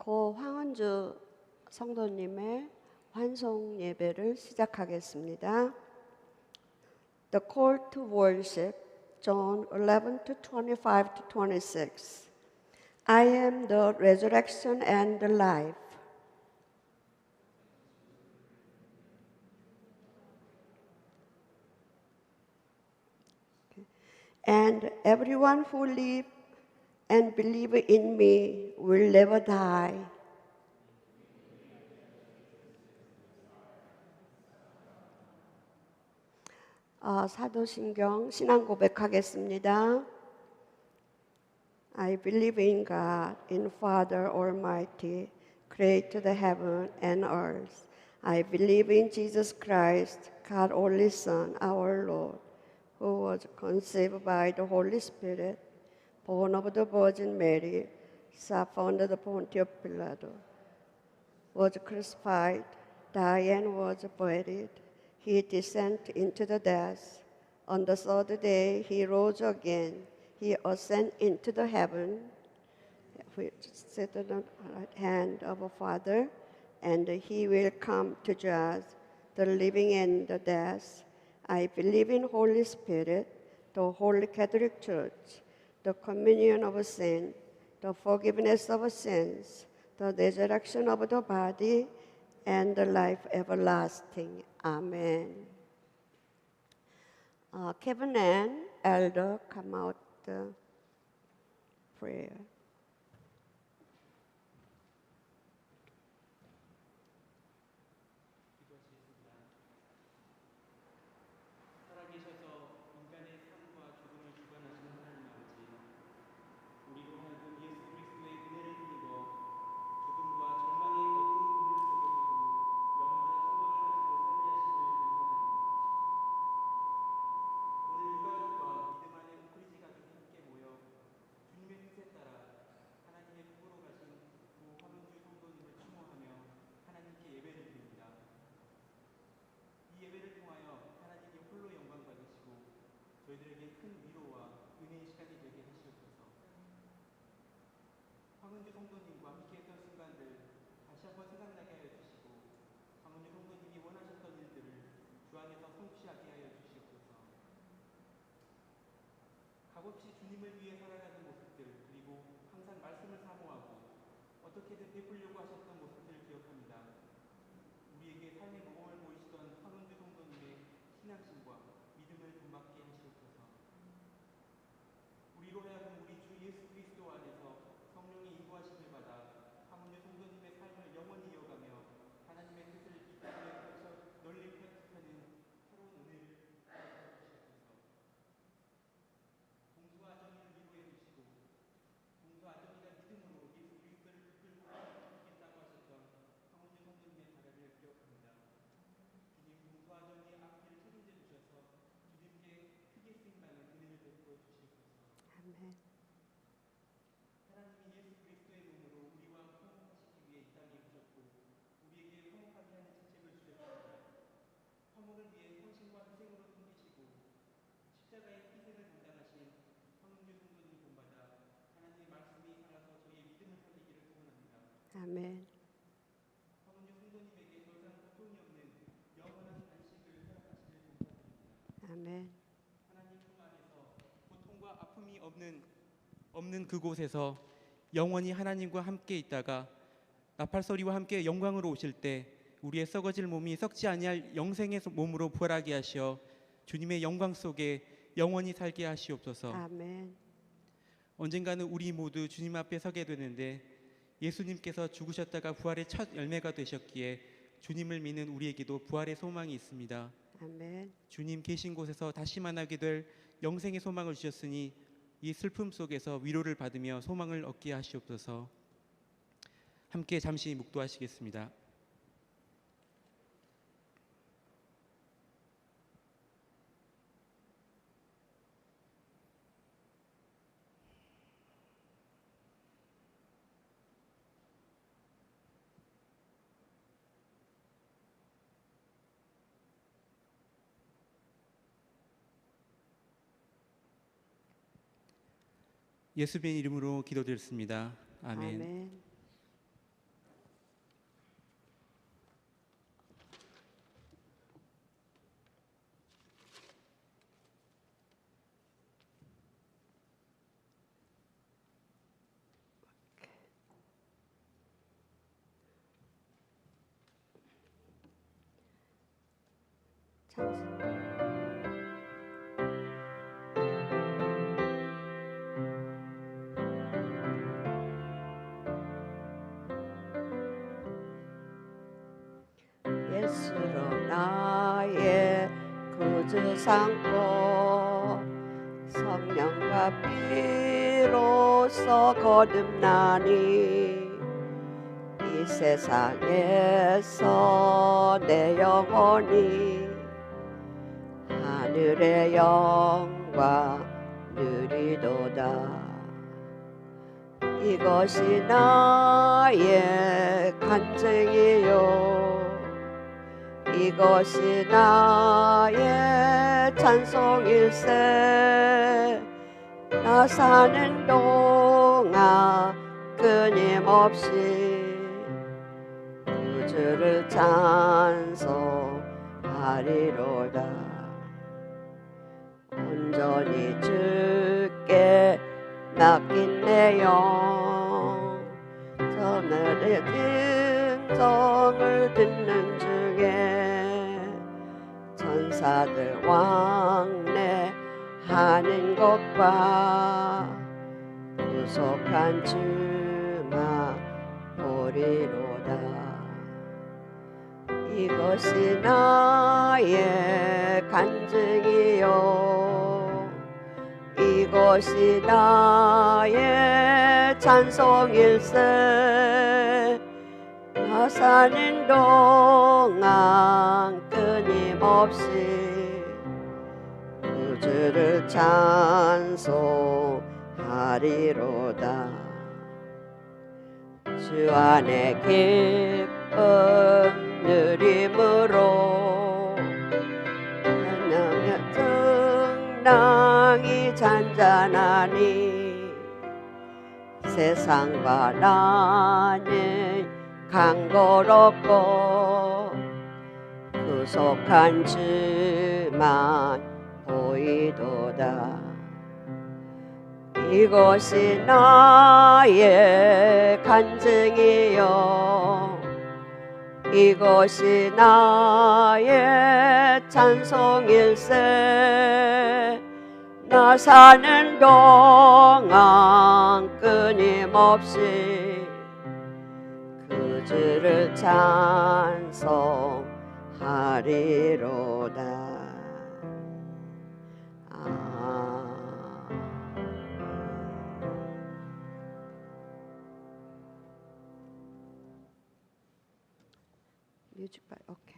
고 황은주 성도님의 환송 예배를 시작하겠습니다. The call to worship, John 11 to 25 to 26. I am the resurrection and the life. And everyone who lives and believes in me will never die. 사도신경 신앙 고백하겠습니다. I believe in God, in Father Almighty, created the heaven and earth. I believe in Jesus Christ, God's only Son, our Lord, who was conceived by the Holy Spirit, born of the Virgin Mary, suffered under the Pontius Pilate, was crucified, died, and was buried. He descended into the depths. On the third day, he rose again. He ascended into the heaven, which sat at the right hand of the Father, and he will come to judge the living and the dead. I believe in Holy Spirit, the Holy Catholic Church, the communion of saints, the forgiveness of sins, the resurrection of the body, and the life everlasting. Amen. Kevin and Elder come out the prayer. 저희들에게 큰 위로와 은혜의 시간이 되게 하시옵소서. 황은주 성도님과 함께했던 순간들 다시 한번 생각나게 하여 주시고, 황은주 성도님이 원하셨던 일들을 주 안에서 성취하게 하여 주시옵소서. 값없이 주님을 위해 살아가는 모습들, 그리고 항상 말씀을 사모하고 어떻게든 베풀려고 하셨던 모습들을 기억합니다. 우리에게 삶의 모범을 보이시던 황은주 성도님의 신앙심과 믿음을 본받게 하시옵소서. 우리로 하여금 우리 주 예수 그리스도 안에서 성령의 인도하심을 받아 황은주 성도님의 삶을 영원히 이어가며 하나님의 뜻을 이 땅에 널리 펼쳐는 새로운 은혜를 주시옵소서. 공수와 정의를 위로해 주시고 공수와 정의가 믿음으로 예수 그리스도를 붙들고 있겠다고 하셨던 황은주 성도님의 바람을 기억합니다. 주님, 공수와 정의의 앞길을 책임져 주셔서 주님께 크게 쓰임받는 은혜를 베풀어 주시옵소서. 아멘. 하나님이 예수 그리스도의 몸으로 우리와 화목하시기 위해 이 땅에 오셨고 우리에게 화목하게 하는 직책을 주셨습니다. 화목을 위해 헌신과 희생으로 섬기시고 십자가의 희생을 감당하신 황은주 성도님 본받아 하나님의 말씀이 살아서 저희의 믿음을 살리기를 소원합니다. 아멘. 황은주 성도님에게 더 이상 고통이 없는 영원한 안식을 허락하시길 감사드립니다. 아멘. 하나님 품 안에서 고통과 아픔이 없는 그곳에서 영원히 하나님과 함께 있다가 나팔소리와 함께 영광으로 오실 때 우리의 썩어질 몸이 썩지 아니할 영생의 몸으로 부활하게 하시어 주님의 영광 속에 영원히 살게 하시옵소서. 아멘. 언젠가는 우리 모두 주님 앞에 서게 되는데 예수님께서 죽으셨다가 부활의 첫 열매가 되셨기에 주님을 믿는 우리에게도 부활의 소망이 있습니다. 아멘. 주님 계신 곳에서 다시 만나게 될 영생의 소망을 주셨으니 이 슬픔 속에서 위로를 받으며 소망을 얻게 하시옵소서. 함께 잠시 묵도하시겠습니다. 예수님의 이름으로 기도드렸습니다. 아멘. 아멘. 예수로 나의 구주 삼고 성령과 피로써 거듭나니 이 세상에서 내 영혼이 하늘의 영광 누리도다. 이것이 나의 간증이요 이것이 나의 찬송일세. 나 사는 동안 끊임없이 구주를 찬송하리로다. 온전히 주께 맡긴 내 영 전하의 음성을 듣는 중에 천사들 왕래하는 것과 구속한 주만 보리로다. 이것이 나의 간증이요 이것이 나의 찬송일세. 나 사는 동안 끊임없이 구주를 찬송하리로다. 주 안에 기쁨 누림으로 정당이 잔잔하니 세상과 나는 강고롭고 구속한 주만 보이도다. 이것이 나의 간증이요 이것이 나의 찬송일세. 나 사는 동안 끊임없이 구주를 찬송하리로다. 뮤직발 오케이.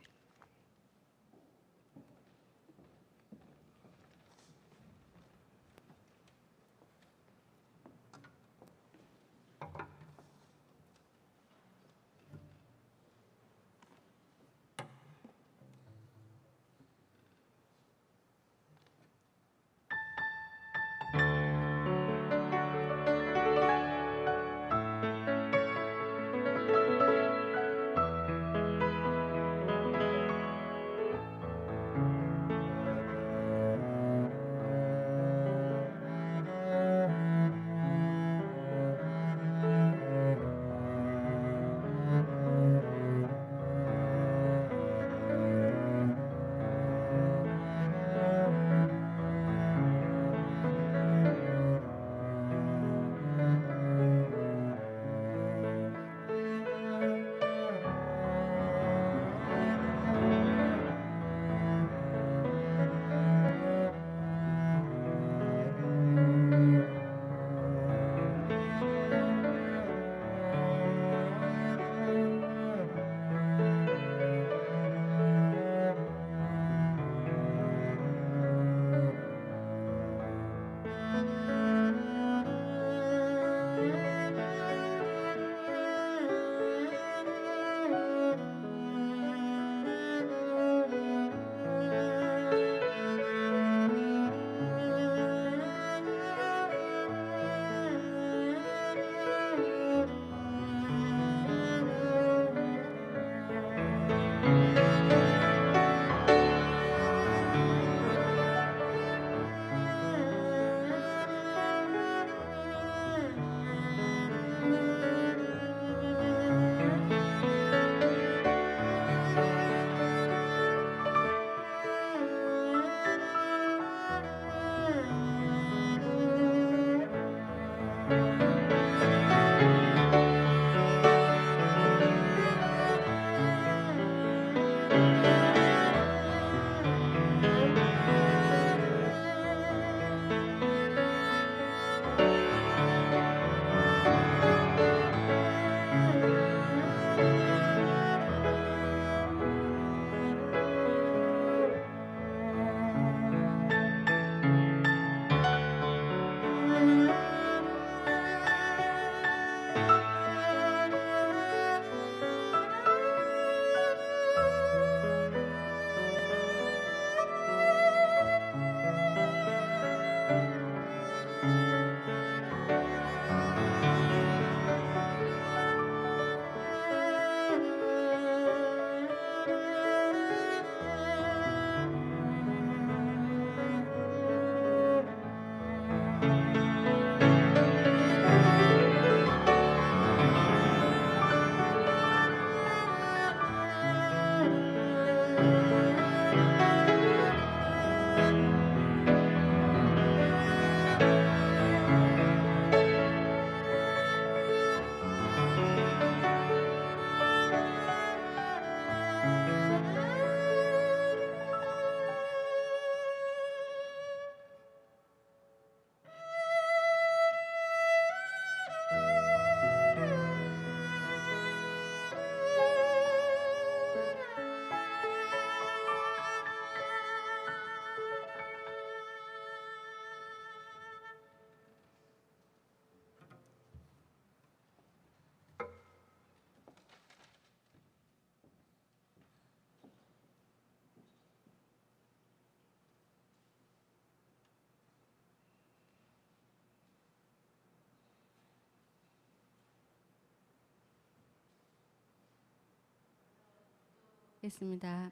기도하겠습니다.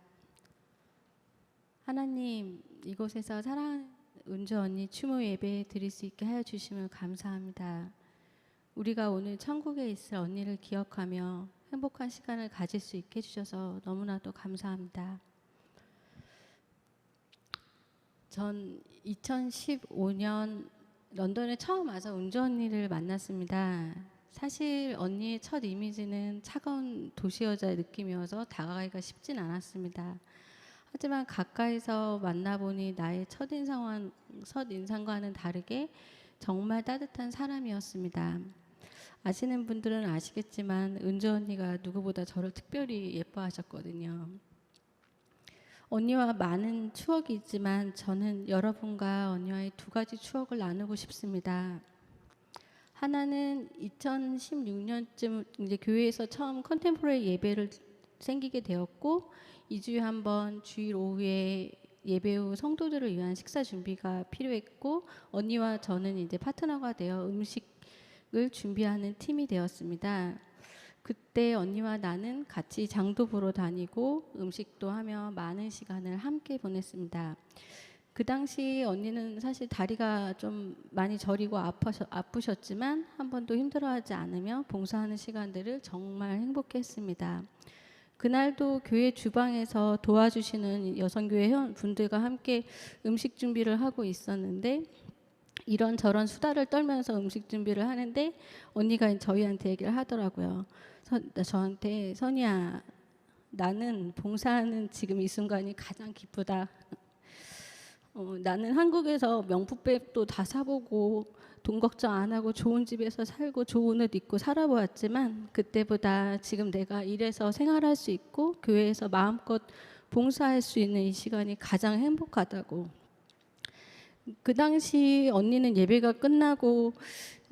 하나님, 이곳에서 사랑하는 은주 언니 추모 예배 드릴 수 있게 하여 주시면 감사합니다. 우리가 오늘 천국에 있을 언니를 기억하며 행복한 시간을 가질 수 있게 해주셔서 너무나도 감사합니다. 전 2015년 런던에 처음 와서 은주 언니를 만났습니다. 사실 언니의 첫 이미지는 차가운 도시 여자의 느낌이어서 다가가기가 쉽진 않았습니다. 하지만 가까이서 만나보니 나의 첫인상과는 다르게 정말 따뜻한 사람이었습니다. 아시는 분들은 아시겠지만 은주 언니가 누구보다 저를 특별히 예뻐하셨거든요. 언니와 많은 추억이 있지만 저는 여러분과 언니와의 두 가지 추억을 나누고 싶습니다. 하나는 2016년쯤 이제 교회에서 처음 컨템포러리 예배를 생기게 되었고 2주에 한 번 주일 오후에 예배 후 성도들을 위한 식사 준비가 필요했고 언니와 저는 이제 파트너가 되어 음식을 준비하는 팀이 되었습니다. 그때 언니와 나는 같이 장도 보러 다니고 음식도 하며 많은 시간을 함께 보냈습니다. 그 당시 언니는 사실 다리가 좀 많이 저리고 아프셨지만 한 번도 힘들어하지 않으며 봉사하는 시간들을 정말 행복했습니다. 그날도 교회 주방에서 도와주시는 여성교회 회원분들과 함께 음식 준비를 하고 있었는데 이런저런 수다를 떨면서 음식 준비를 하는데 언니가 저희한테 얘기를 하더라고요. 저한테 선이야, 나는 봉사하는 지금 이 순간이 가장 기쁘다. 나는 한국에서 명품백도 다 사보고 돈 걱정 안 하고 좋은 집에서 살고 좋은 옷 입고 살아보았지만 그때보다 지금 내가 일해서 생활할 수 있고 교회에서 마음껏 봉사할 수 있는 이 시간이 가장 행복하다고. 그 당시 언니는 예배가 끝나고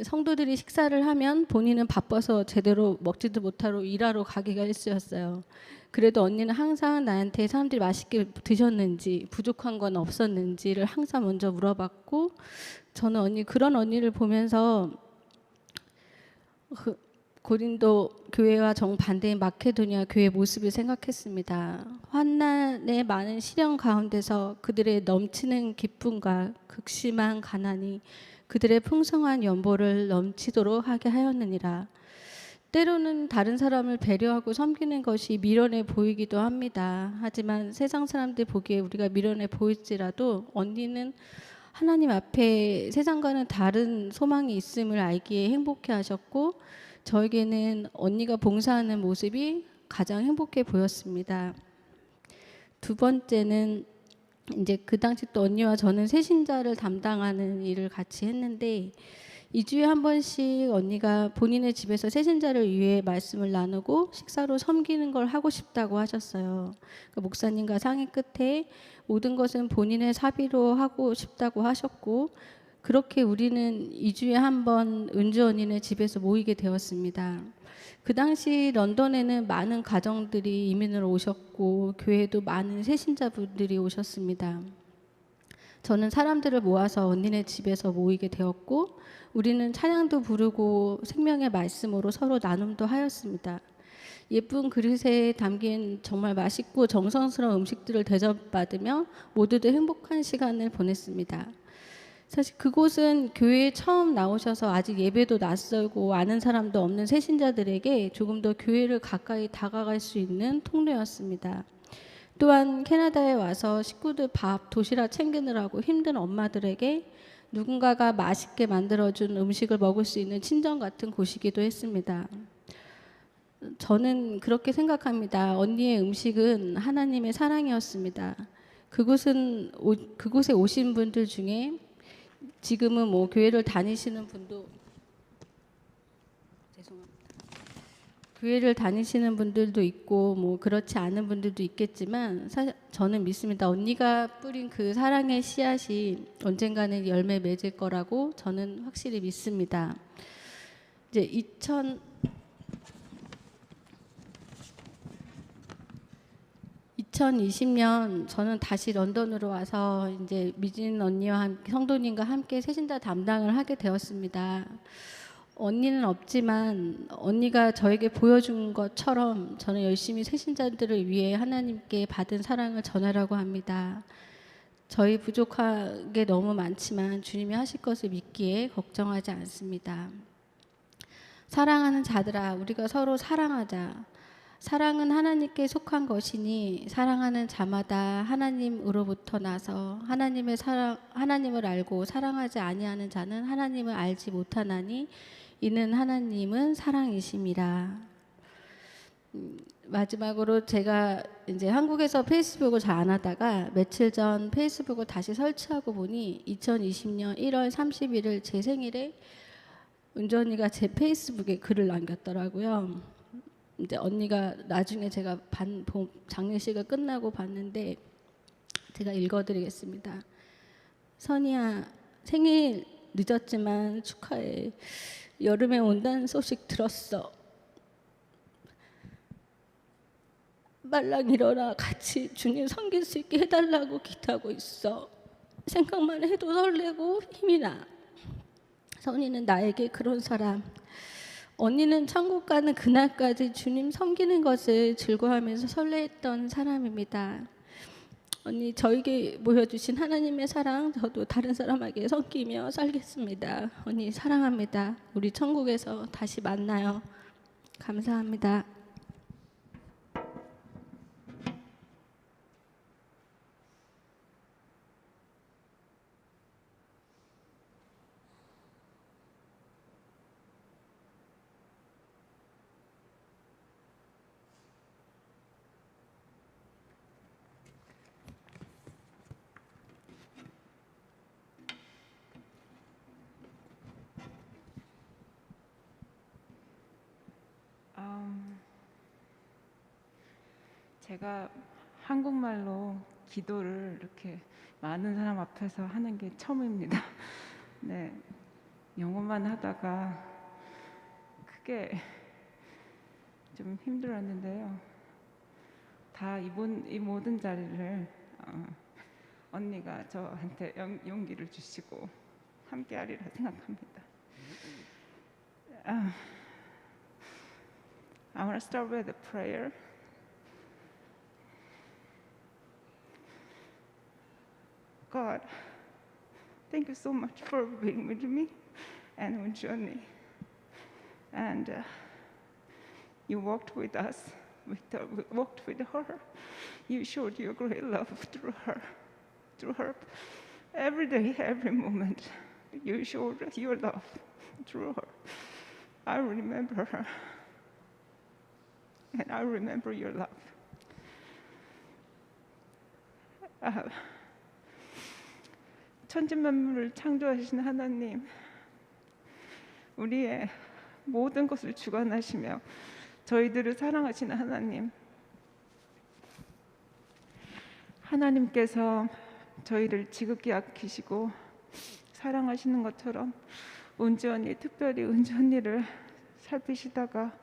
성도들이 식사를 하면 본인은 바빠서 제대로 먹지도 못하러 일하러 가기가 일쑤였어요. 그래도 언니는 항상 나한테 사람들이 맛있게 드셨는지 부족한 건 없었는지를 항상 먼저 물어봤고 저는 그런 언니를 보면서 고린도 교회와 정반대인 마케도니아 교회 모습을 생각했습니다. 환난의 많은 시련 가운데서 그들의 넘치는 기쁨과 극심한 가난이 그들의 풍성한 연보를 넘치도록 하게 하였느니라. 때로는 다른 사람을 배려하고 섬기는 것이 미련해 보이기도 합니다. 하지만 세상 사람들 보기에 우리가 미련해 보일지라도 언니는 하나님 앞에 세상과는 다른 소망이 있음을 알기에 행복해 하셨고 저에게는 언니가 봉사하는 모습이 가장 행복해 보였습니다. 두 번째는 이제 그 당시 또 언니와 저는 새신자를 담당하는 일을 같이 했는데 2주에 한 번씩 언니가 본인의 집에서 새신자를 위해 말씀을 나누고 식사로 섬기는 걸 하고 싶다고 하셨어요. 그러니까 목사님과 상의 끝에 모든 것은 본인의 사비로 하고 싶다고 하셨고 그렇게 우리는 2주에 한 번 은주 언니네 집에서 모이게 되었습니다. 그 당시 런던에는 많은 가정들이 이민으로 오셨고 교회에도 많은 새신자분들이 오셨습니다. 저는 사람들을 모아서 언니네 집에서 모이게 되었고 우리는 찬양도 부르고 생명의 말씀으로 서로 나눔도 하였습니다. 예쁜 그릇에 담긴 정말 맛있고 정성스러운 음식들을 대접받으며 모두들 행복한 시간을 보냈습니다. 사실 그곳은 교회에 처음 나오셔서 아직 예배도 낯설고 아는 사람도 없는 새신자들에게 조금 더 교회를 가까이 다가갈 수 있는 통로였습니다. 또한 캐나다에 와서 식구들 밥, 도시락 챙기느라고 힘든 엄마들에게 누군가가 맛있게 만들어준 음식을 먹을 수 있는 친정 같은 곳이기도 했습니다. 저는 그렇게 생각합니다. 언니의 음식은 하나님의 사랑이었습니다. 그곳에 오신 분들 중에 지금은 뭐 교회를 다니시는 분도 교회를 다니시는 분들도 있고 뭐 그렇지 않은 분들도 있겠지만 사실 저는 믿습니다. 언니가 뿌린 그 사랑의 씨앗이 언젠가는 열매 맺을 거라고 저는 확실히 믿습니다. 이제 2020년 저는 다시 런던으로 와서 이제 미진 언니와 성도님과 함께 새신자 담당을 하게 되었습니다. 언니는 없지만 언니가 저에게 보여준 것처럼 저는 열심히 새신자들을 위해 하나님께 받은 사랑을 전하려고 합니다. 저희 부족한 게 너무 많지만 주님이 하실 것을 믿기에 걱정하지 않습니다. 사랑하는 자들아, 우리가 서로 사랑하자. 사랑은 하나님께 속한 것이니 사랑하는 자마다 하나님으로부터 나서 하나님을 알고 사랑하지 아니하는 자는 하나님을 알지 못하나니 이는 하나님은 사랑이심이라. 마지막으로 제가 이제 한국에서 페이스북을 잘 안 하다가 며칠 전 페이스북을 다시 설치하고 보니 2020년 1월 31일 제 생일에 은주 언니가 제 페이스북에 글을 남겼더라고요. 이제 언니가 나중에 제가 장례식을 끝나고 봤는데 제가 읽어드리겠습니다. 선이야, 생일 늦었지만 축하해. 여름에 온다는 소식 들었어. 말랑 일어나 같이 주님 섬길 수 있게 해달라고 기도하고 있어. 생각만 해도 설레고 힘이 나. 선이는 나에게 그런 사람. 언니는 천국 가는 그날까지 주님 섬기는 것을 즐거워하면서 설레했던 사람입니다. 언니, 저에게 보여주신 하나님의 사랑 저도 다른 사람에게 섬기며 살겠습니다. 언니 사랑합니다. 우리 천국에서 다시 만나요. 감사합니다. 제가 한국말로 기도를 이렇게 많은 사람 앞에서 하는 게 처음입니다. 네, 영어만 하다가 크게 좀 힘들었는데요. 다 이 모든 자리를 언니가 저한테 용기를 주시고 함께하리라 생각합니다. I want to start with a prayer. God, thank you so much for being with me and with Johnny. And you walked with us, walked with her. You showed your great love through her. Every day, every moment, you showed your love through her. I remember her, and I remember your love. 천지만물을 창조하신 하나님, 우리의 모든 것을 주관하시며 저희들을 사랑하시는 하나님, 하나님께서 저희를 지극히 아끼시고 사랑하시는 것처럼 은주 언니, 특별히 은주 언니를 살피시다가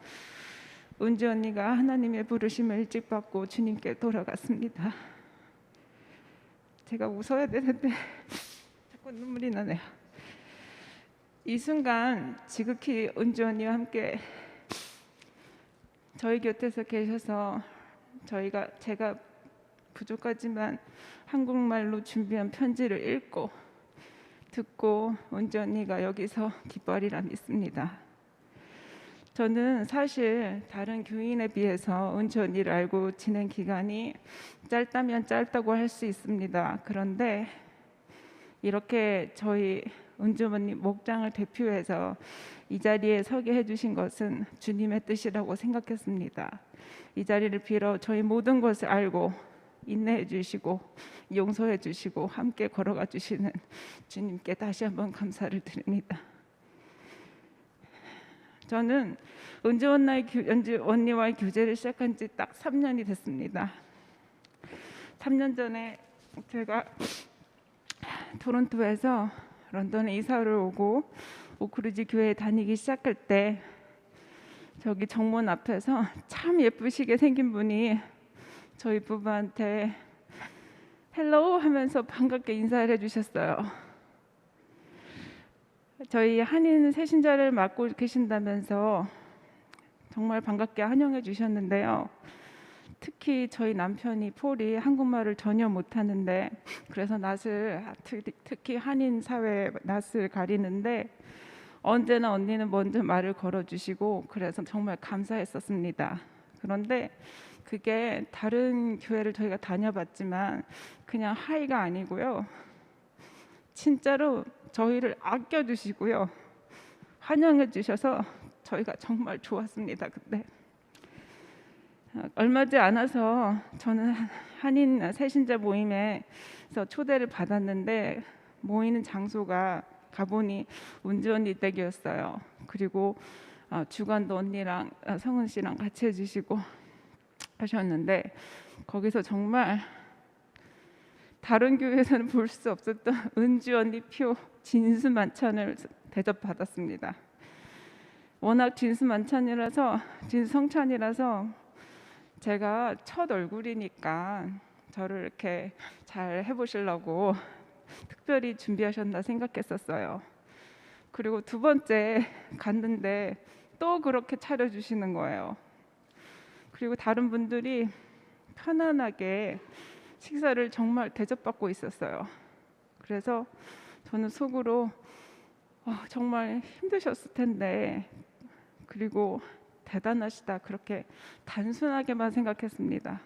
은주 언니가 하나님의 부르심을 일찍 받고 주님께 돌아갔습니다. 제가 웃어야 되는데 자꾸 눈물이 나네요. 이 순간 지극히 은주 언니와 함께 저희 곁에서 계셔서 제가 부족하지만 한국말로 준비한 편지를 읽고 듣고 은주 언니가 여기서 기뻐하리라 믿습니다. 저는 사실 다른 교인에 비해서 은주 언니를 알고 지낸 기간이 짧다면 짧다고 할 수 있습니다. 그런데 이렇게 저희 은주 언니 목장을 대표해서 이 자리에 서게 해주신 것은 주님의 뜻이라고 생각했습니다. 이 자리를 빌어 저희 모든 것을 알고 인내해 주시고 용서해 주시고 함께 걸어가 주시는 주님께 다시 한번 감사를 드립니다. 저는 은주 언니와의 교제를 시작한 지 딱 3년이 됐습니다. 3년 전에 제가 토론토에서 런던에 이사를 오고 오크리지 교회에 다니기 시작할 때 저기 정문 앞에서 참 예쁘시게 생긴 분이 저희 부부한테 헬로우 하면서 반갑게 인사를 해주셨어요. 저희 한인 새신자를 맡고 계신다면서 정말 반갑게 환영해 주셨는데요. 특히 저희 남편이 폴이 한국말을 전혀 못하는데, 그래서 낯을 특히 한인 사회에 낯을 가리는데 언제나 언니는 먼저 말을 걸어주시고, 그래서 정말 감사했었습니다. 그런데 그게 다른 교회를 저희가 다녀봤지만 그냥 하이가 아니고요, 진짜로 저희를 아껴주시고요, 환영해 주셔서 저희가 정말 좋았습니다. 그때 얼마 지 않아서 저는 한인 새신자 모임에서 초대를 받았는데, 모이는 장소가 가보니 은주 언니 댁이었어요. 그리고 주관도 언니랑 성은 씨랑 같이 해주시고 하셨는데, 거기서 정말 다른 교회에서는 볼 수 없었던 은주 언니 표 진수만찬을 대접받았습니다. 워낙 진수성찬이라서 제가 첫 얼굴이니까 저를 이렇게 잘 해보시려고 특별히 준비하셨나 생각했었어요. 그리고 두 번째 갔는데 또 그렇게 차려주시는 거예요. 그리고 다른 분들이 편안하게 식사를 정말 대접받고 있었어요. 그래서 저는 속으로 정말 힘드셨을 텐데, 그리고 대단하시다, 그렇게 단순하게만 생각했습니다.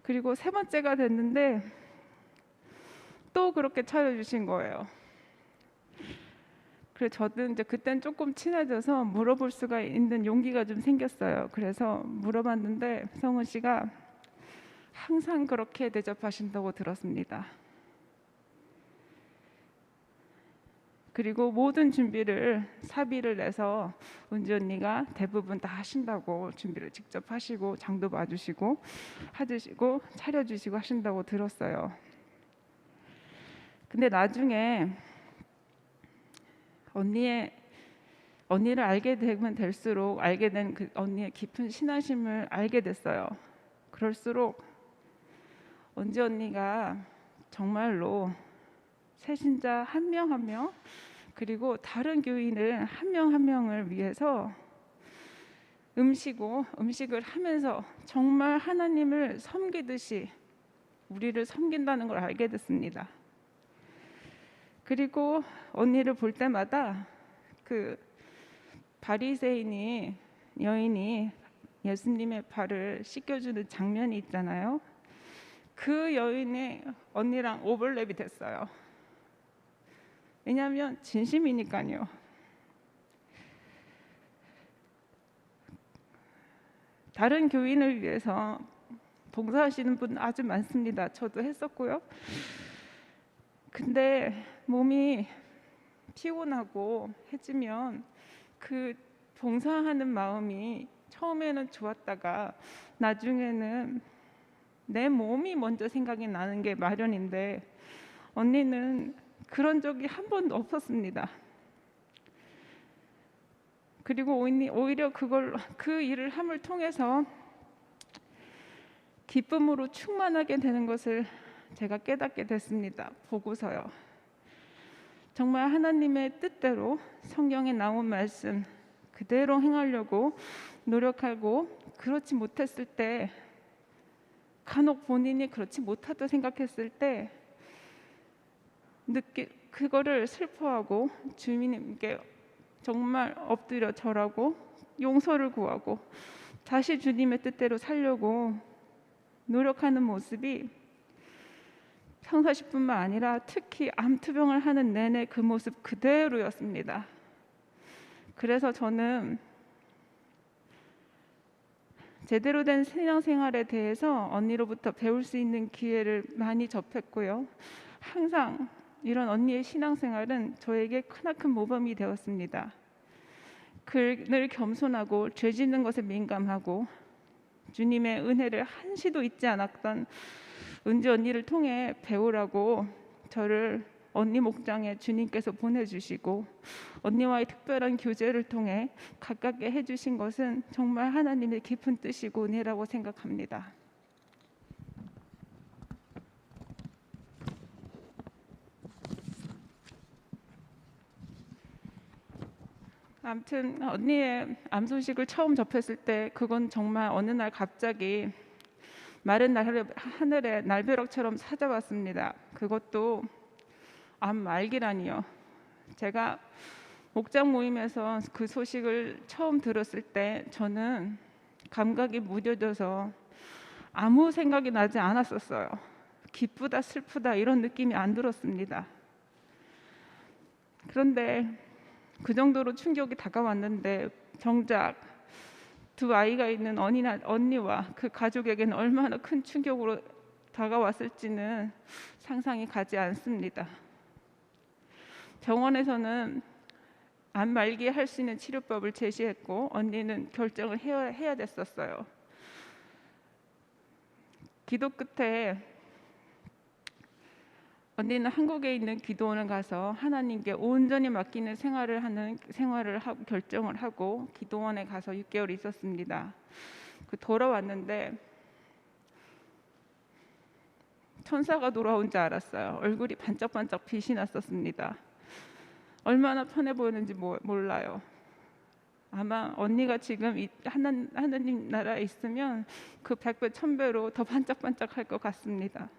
그리고 세 번째가 됐는데 또 그렇게 차려주신 거예요. 그래서 저는 이제 그땐 조금 친해져서 물어볼 수가 있는 용기가 좀 생겼어요. 그래서 물어봤는데 성은 씨가 항상 그렇게 대접하신다고 들었습니다. 그리고 모든 준비를 사비를 내서 은지 언니가 대부분 다 하신다고, 준비를 직접 하시고 장도 봐주시고 해주시고 차려주시고 하신다고 들었어요. 근데 나중에 언니를 알게 되면 될수록 알게 된 그 언니의 깊은 신앙심을 알게 됐어요. 그럴수록 은지 언니가 정말로 새신자 한 명 한 명, 그리고 다른 교인을 한 명 한 명을 위해서 음식을 하면서 정말 하나님을 섬기듯이 우리를 섬긴다는 걸 알게 됐습니다. 그리고 언니를 볼 때마다 그 바리새인이 여인이 예수님의 발을 씻겨주는 장면이 있잖아요. 그 여인이 언니랑 오버랩이 됐어요. 왜냐하면 진심이니까요. 다른 교인을 위해서 봉사하시는 분 아주 많습니다. 저도 했었고요. 근데 몸이 피곤하고 해지면 그 봉사하는 마음이 처음에는 좋았다가 나중에는 내 몸이 먼저 생각이 나는 게 마련인데, 언니는 그런 적이 한 번도 없었습니다. 그리고 오히려 그 일을 함을 통해서 기쁨으로 충만하게 되는 것을 제가 깨닫게 됐습니다. 보고서요. 정말 하나님의 뜻대로 성경에 나온 말씀 그대로 행하려고 노력하고, 그렇지 못했을 때, 간혹 본인이 그렇지 못하다 생각했을 때 그거를 슬퍼하고 주님께 정말 엎드려 절하고 용서를 구하고 다시 주님의 뜻대로 살려고 노력하는 모습이 평사시뿐만 아니라 특히 암투병을 하는 내내 그 모습 그대로였습니다. 그래서 저는 제대로 된 신앙생활에 대해서 언니로부터 배울 수 있는 기회를 많이 접했고요. 항상 이런 언니의 신앙생활은 저에게 크나큰 모범이 되었습니다. 늘 겸손하고 죄 짓는 것에 민감하고 주님의 은혜를 한시도 잊지 않았던 은지 언니를 통해 배우라고 저를 언니 목장에 주님께서 보내주시고 언니와의 특별한 교제를 통해 가깝게 해주신 것은 정말 하나님의 깊은 뜻이고 은혜라고 생각합니다. 아무튼 언니의 암 소식을 처음 접했을 때 그건 정말 어느 날 갑자기 마른 하늘에 날벼락처럼 찾아왔습니다. 그것도 암 말기라니요. 제가 목장 모임에서 그 소식을 처음 들었을 때 저는 감각이 무뎌져서 아무 생각이 나지 않았었어요. 기쁘다 슬프다 이런 느낌이 안 들었습니다. 그런데 그 정도로 충격이 다가왔는데 정작 두 아이가 있는 언니와 그 가족에게는 얼마나 큰 충격으로 다가왔을지는 상상이 가지 않습니다. 병원에서는 암 말기에 할 수 있는 치료법을 제시했고 언니는 결정을 해야 됐었어요. 기도 끝에 언니는 한국에 있는 기도원을 가서 하나님께 온전히 맡기는 생활을 하고 결정을 하고 기도원에 가서 6개월 있었습니다. 돌아왔는데 천사가 돌아온 줄 알았어요. 얼굴이 반짝반짝 빛이 났었습니다. 얼마나 편해 보이는지 몰라요. 아마 언니가 지금 하나님 나라에 있으면 그 100배 1000배로 더 반짝반짝할 것 같습니다.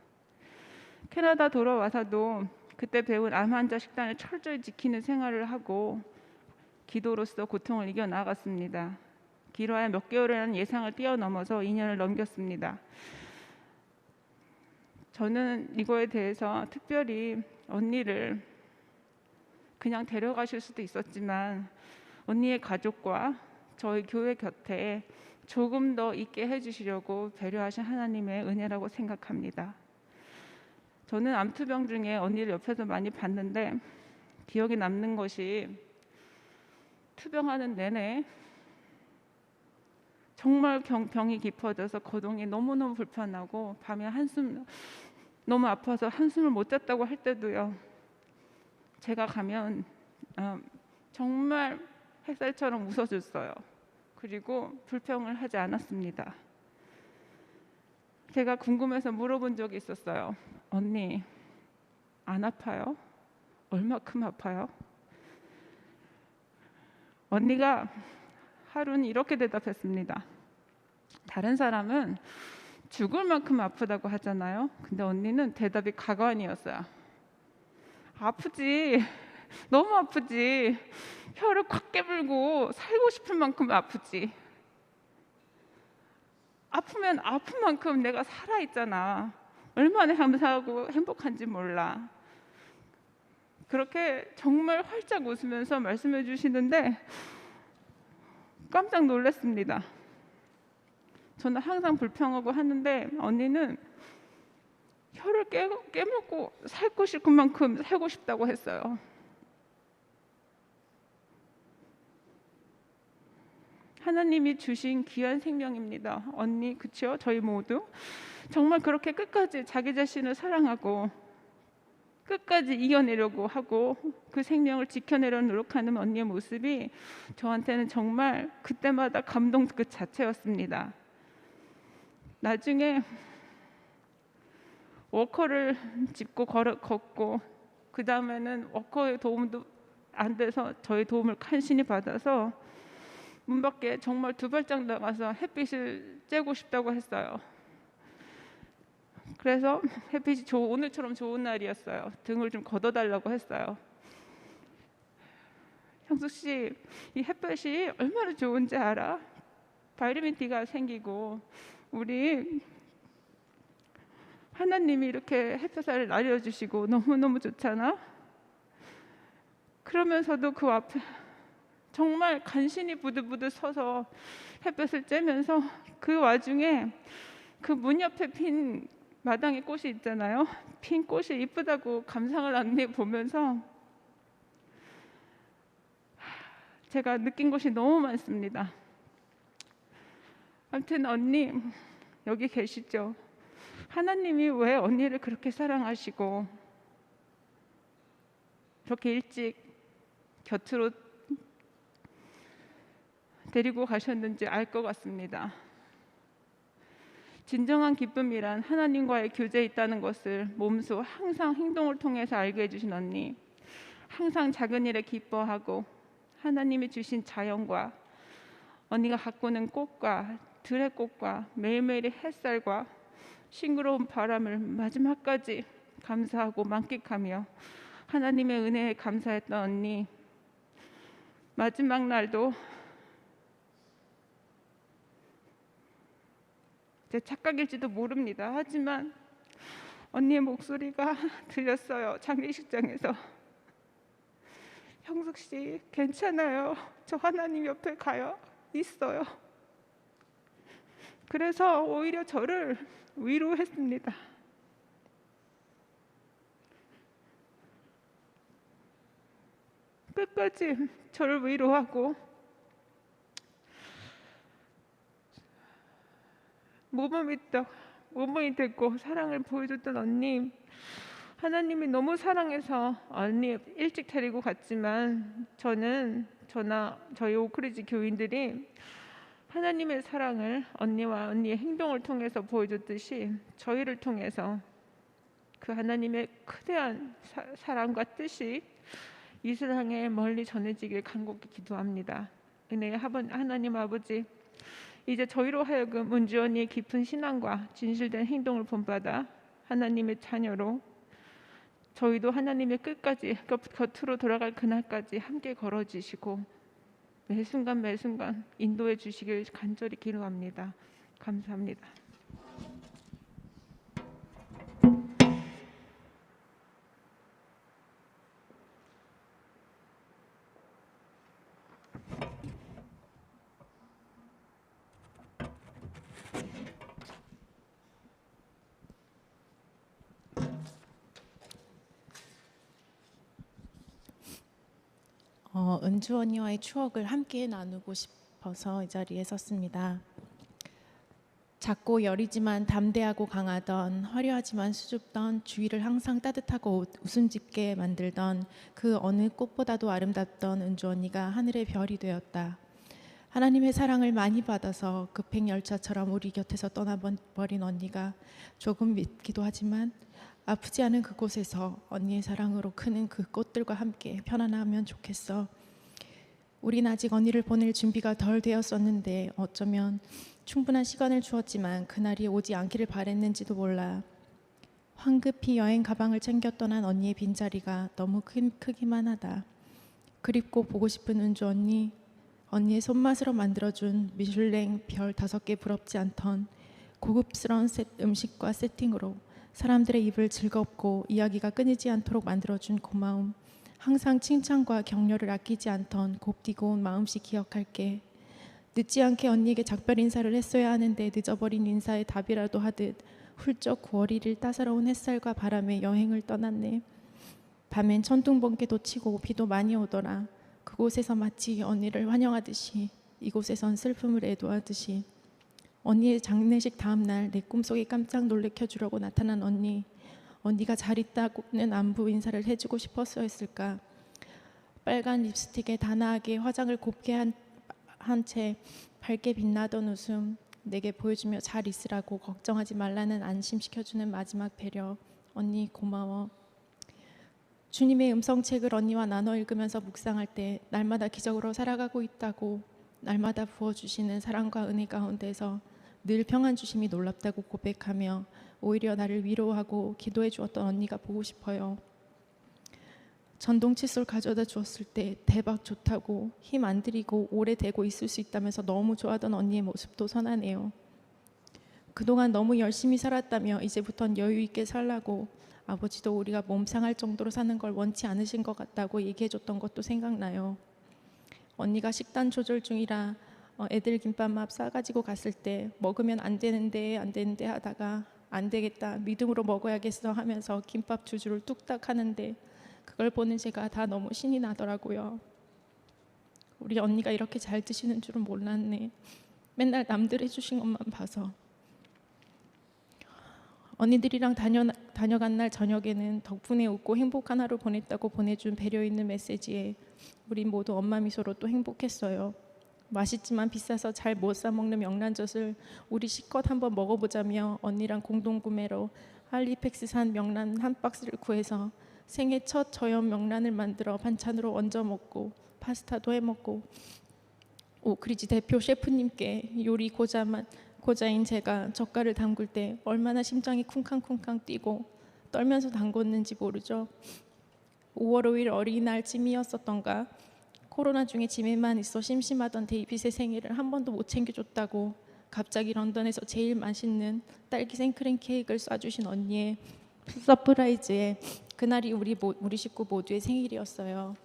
캐나다 돌아와서도 그때 배운 암 환자 식단을 철저히 지키는 생활을 하고 기도로서 고통을 이겨나갔습니다. 길어야 몇 개월이라는 예상을 뛰어넘어서 2년을 넘겼습니다. 저는 이거에 대해서 특별히 언니를 그냥 데려가실 수도 있었지만 언니의 가족과 저희 교회 곁에 조금 더 있게 해주시려고 배려하신 하나님의 은혜라고 생각합니다. 저는 암투병 중에 언니를 옆에서 많이 봤는데 기억에 남는 것이 투병하는 내내 정말 병이 깊어져서 거동이 너무너무 불편하고 밤에 너무 아파서 한숨을 못 잤다고 할 때도요. 제가 가면 정말 햇살처럼 웃어줬어요. 그리고 불평을 하지 않았습니다. 제가 궁금해서 물어본 적이 있었어요. 언니, 안 아파요? 얼마큼 아파요? 언니가 하루는 이렇게 대답했습니다. 다른 사람은 죽을 만큼 아프다고 하잖아요. 근데 언니는 대답이 가관이었어요. 아프지. 너무 아프지. 혀를 콱 깨물고 살고 싶을 만큼 아프지. 아프면 아픈 만큼 내가 살아있잖아. 얼마나 감사하고 행복한지 몰라. 그렇게 정말 활짝 웃으면서 말씀해 주시는데 깜짝 놀랐습니다. 저는 항상 불평하고 하는데 언니는 혀를 깨물고 살고 싶은 만큼 살고 싶다고 했어요. 하나님이 주신 귀한 생명입니다. 언니, 그렇죠? 저희 모두 정말 그렇게 끝까지 자기 자신을 사랑하고 끝까지 이겨내려고 하고 그 생명을 지켜내려고 노력하는 언니의 모습이 저한테는 정말 그때마다 감동 그 자체였습니다. 나중에 워커를 짚고 걷고 그 다음에는 워커의 도움도 안 돼서 저희 도움을 간신히 받아서 문 밖에 정말 2발짝 나가서 햇빛을 쬐고 싶다고 했어요. 그래서 햇빛이 오늘처럼 좋은 날이었어요. 등을 좀 걷어달라고 했어요. 형숙 씨, 이 햇볕이 얼마나 좋은지 알아? 바이타민 D가 생기고 우리 하나님이 이렇게 햇볕을 날려주시고 너무너무 좋잖아. 그러면서도 그 앞에 정말 간신히 부들부들 서서 햇볕을 쬐면서 그 와중에 그 문 옆에 핀 마당에 꽃이 있잖아요. 핀 꽃이 이쁘다고 감상을 언니 보면서 제가 느낀 것이 너무 많습니다. 아무튼 언니 여기 계시죠? 하나님이 왜 언니를 그렇게 사랑하시고 그렇게 일찍 곁으로 데리고 가셨는지 알 것 같습니다. 진정한 기쁨이란 하나님과의 교제에 있다는 것을 몸소 항상 행동을 통해서 알게 해주신 언니, 항상 작은 일에 기뻐하고 하나님이 주신 자연과 언니가 가꾸는 꽃과 들의 꽃과 매일매일의 햇살과 싱그러운 바람을 마지막까지 감사하고 만끽하며 하나님의 은혜에 감사했던 언니, 마지막 날도 제 착각일지도 모릅니다. 하지만 언니의 목소리가 들렸어요. 장례식장에서. 형숙 씨, 괜찮아요. 저 하나님 옆에 가요. 있어요. 그래서 오히려 저를 위로했습니다. 끝까지 저를 위로하고 모범이 됐고 사랑을 보여줬던 언니, 하나님이 너무 사랑해서 언니 일찍 데리고 갔지만 저나 저희 오크리지 교인들이 하나님의 사랑을 언니와 언니의 행동을 통해서 보여줬듯이 저희를 통해서 그 하나님의 크대한 사랑과 뜻이 이 세상에 멀리 전해지길 간곡히 기도합니다. 은혜의 하나님 아버지, 이제 저희로 하여금 은주 언니의 깊은 신앙과 진실된 행동을 본받아 하나님의 자녀로 저희도 하나님의 끝까지 곁으로 돌아갈 그날까지 함께 걸어주시고 매 순간 인도해 주시길 간절히 기도합니다. 감사합니다. 은주 언니와의 추억을 함께 나누고 싶어서 이 자리에 섰습니다. 작고 여리지만 담대하고 강하던, 화려하지만 수줍던, 주위를 항상 따뜻하고 웃음 짓게 만들던 그 어느 꽃보다도 아름답던 은주 언니가 하늘의 별이 되었다. 하나님의 사랑을 많이 받아서 급행열차처럼 우리 곁에서 떠나버린 언니가 조금 밉기도 하지만 아프지 않은 그곳에서 언니의 사랑으로 크는 그 꽃들과 함께 편안하면 좋겠어. 우린 아직 언니를 보낼 준비가 덜 되었었는데 어쩌면 충분한 시간을 주었지만 그날이 오지 않기를 바랬는지도 몰라. 황급히 여행 가방을 챙겨 떠난 언니의 빈자리가 너무 크기만 하다. 그립고 보고 싶은 은주 언니, 언니의 손맛으로 만들어준 미슐랭 별 5개 부럽지 않던 고급스러운 음식과 세팅으로 사람들의 입을 즐겁고 이야기가 끊이지 않도록 만들어준 고마움, 항상 칭찬과 격려를 아끼지 않던 곱디고 온 마음씨 기억할게. 늦지 않게 언니에게 작별 인사를 했어야 하는데 늦어버린 인사에 답이라도 하듯 훌쩍 9월 1일 따사로운 햇살과 바람에 여행을 떠났네. 밤엔 천둥번개도 치고 비도 많이 오더라. 그곳에서 마치 언니를 환영하듯이, 이곳에선 슬픔을 애도하듯이. 언니의 장례식 다음날 내 꿈속에 깜짝 놀래켜주려고 나타난 언니. 언니가 잘 있다고는 안부 인사를 해주고 싶었어 했을까. 빨간 립스틱에 단아하게 화장을 곱게 한 채 밝게 빛나던 웃음, 내게 보여주며 잘 있으라고 걱정하지 말라는 안심시켜주는 마지막 배려. 언니 고마워. 주님의 음성책을 언니와 나눠 읽으면서 묵상할 때 날마다 기적으로 살아가고 있다고, 날마다 부어주시는 사랑과 은혜 가운데서 늘 평안 주심이 놀랍다고 고백하며 오히려 나를 위로하고 기도해 주었던 언니가 보고 싶어요. 전동 칫솔 가져다 주었을 때 대박 좋다고 힘 안 들이고 오래 대고 있을 수 있다면서 너무 좋아하던 언니의 모습도 선하네요. 그동안 너무 열심히 살았다며 이제부턴 여유 있게 살라고, 아버지도 우리가 몸 상할 정도로 사는 걸 원치 않으신 것 같다고 얘기해 줬던 것도 생각나요. 언니가 식단 조절 중이라 애들 김밥밥 싸가지고 갔을 때 먹으면 안 되는데 하다가 안 되겠다, 믿음으로 먹어야겠어 하면서 김밥 주주를 뚝딱 하는데 그걸 보는 제가 다 너무 신이 나더라고요. 우리 언니가 이렇게 잘 드시는 줄은 몰랐네. 맨날 남들 해주신 것만 봐서. 언니들이랑 다녀간 날 저녁에는 덕분에 웃고 행복한 하루 보냈다고 보내준 배려 있는 메시지에 우리 모두 엄마 미소로 또 행복했어요. 맛있지만 비싸서 잘 못 사 먹는 명란젓을 우리 실컷 한번 먹어보자며 언니랑 공동 구매로 할리팩스산 명란 한 박스를 구해서 생애 첫 저염 명란을 만들어 반찬으로 얹어 먹고 파스타도 해먹고 오크리지 대표 셰프님께 요리 고자인 제가 젓갈을 담글 때 얼마나 심장이 쿵쾅쿵쾅 뛰고 떨면서 담궜는지 모르죠. 5월 5일 어린이날쯤이었었던가 코로나 중에 집에만 있어 심심하던 데이빗의 생일을 한 번도 못 챙겨줬다고 갑자기 런던에서 제일 맛있는 딸기 생크림 케이크를 쏴주신 언니의 서프라이즈에 그날이 우리 식구 모두의 생일이었어요.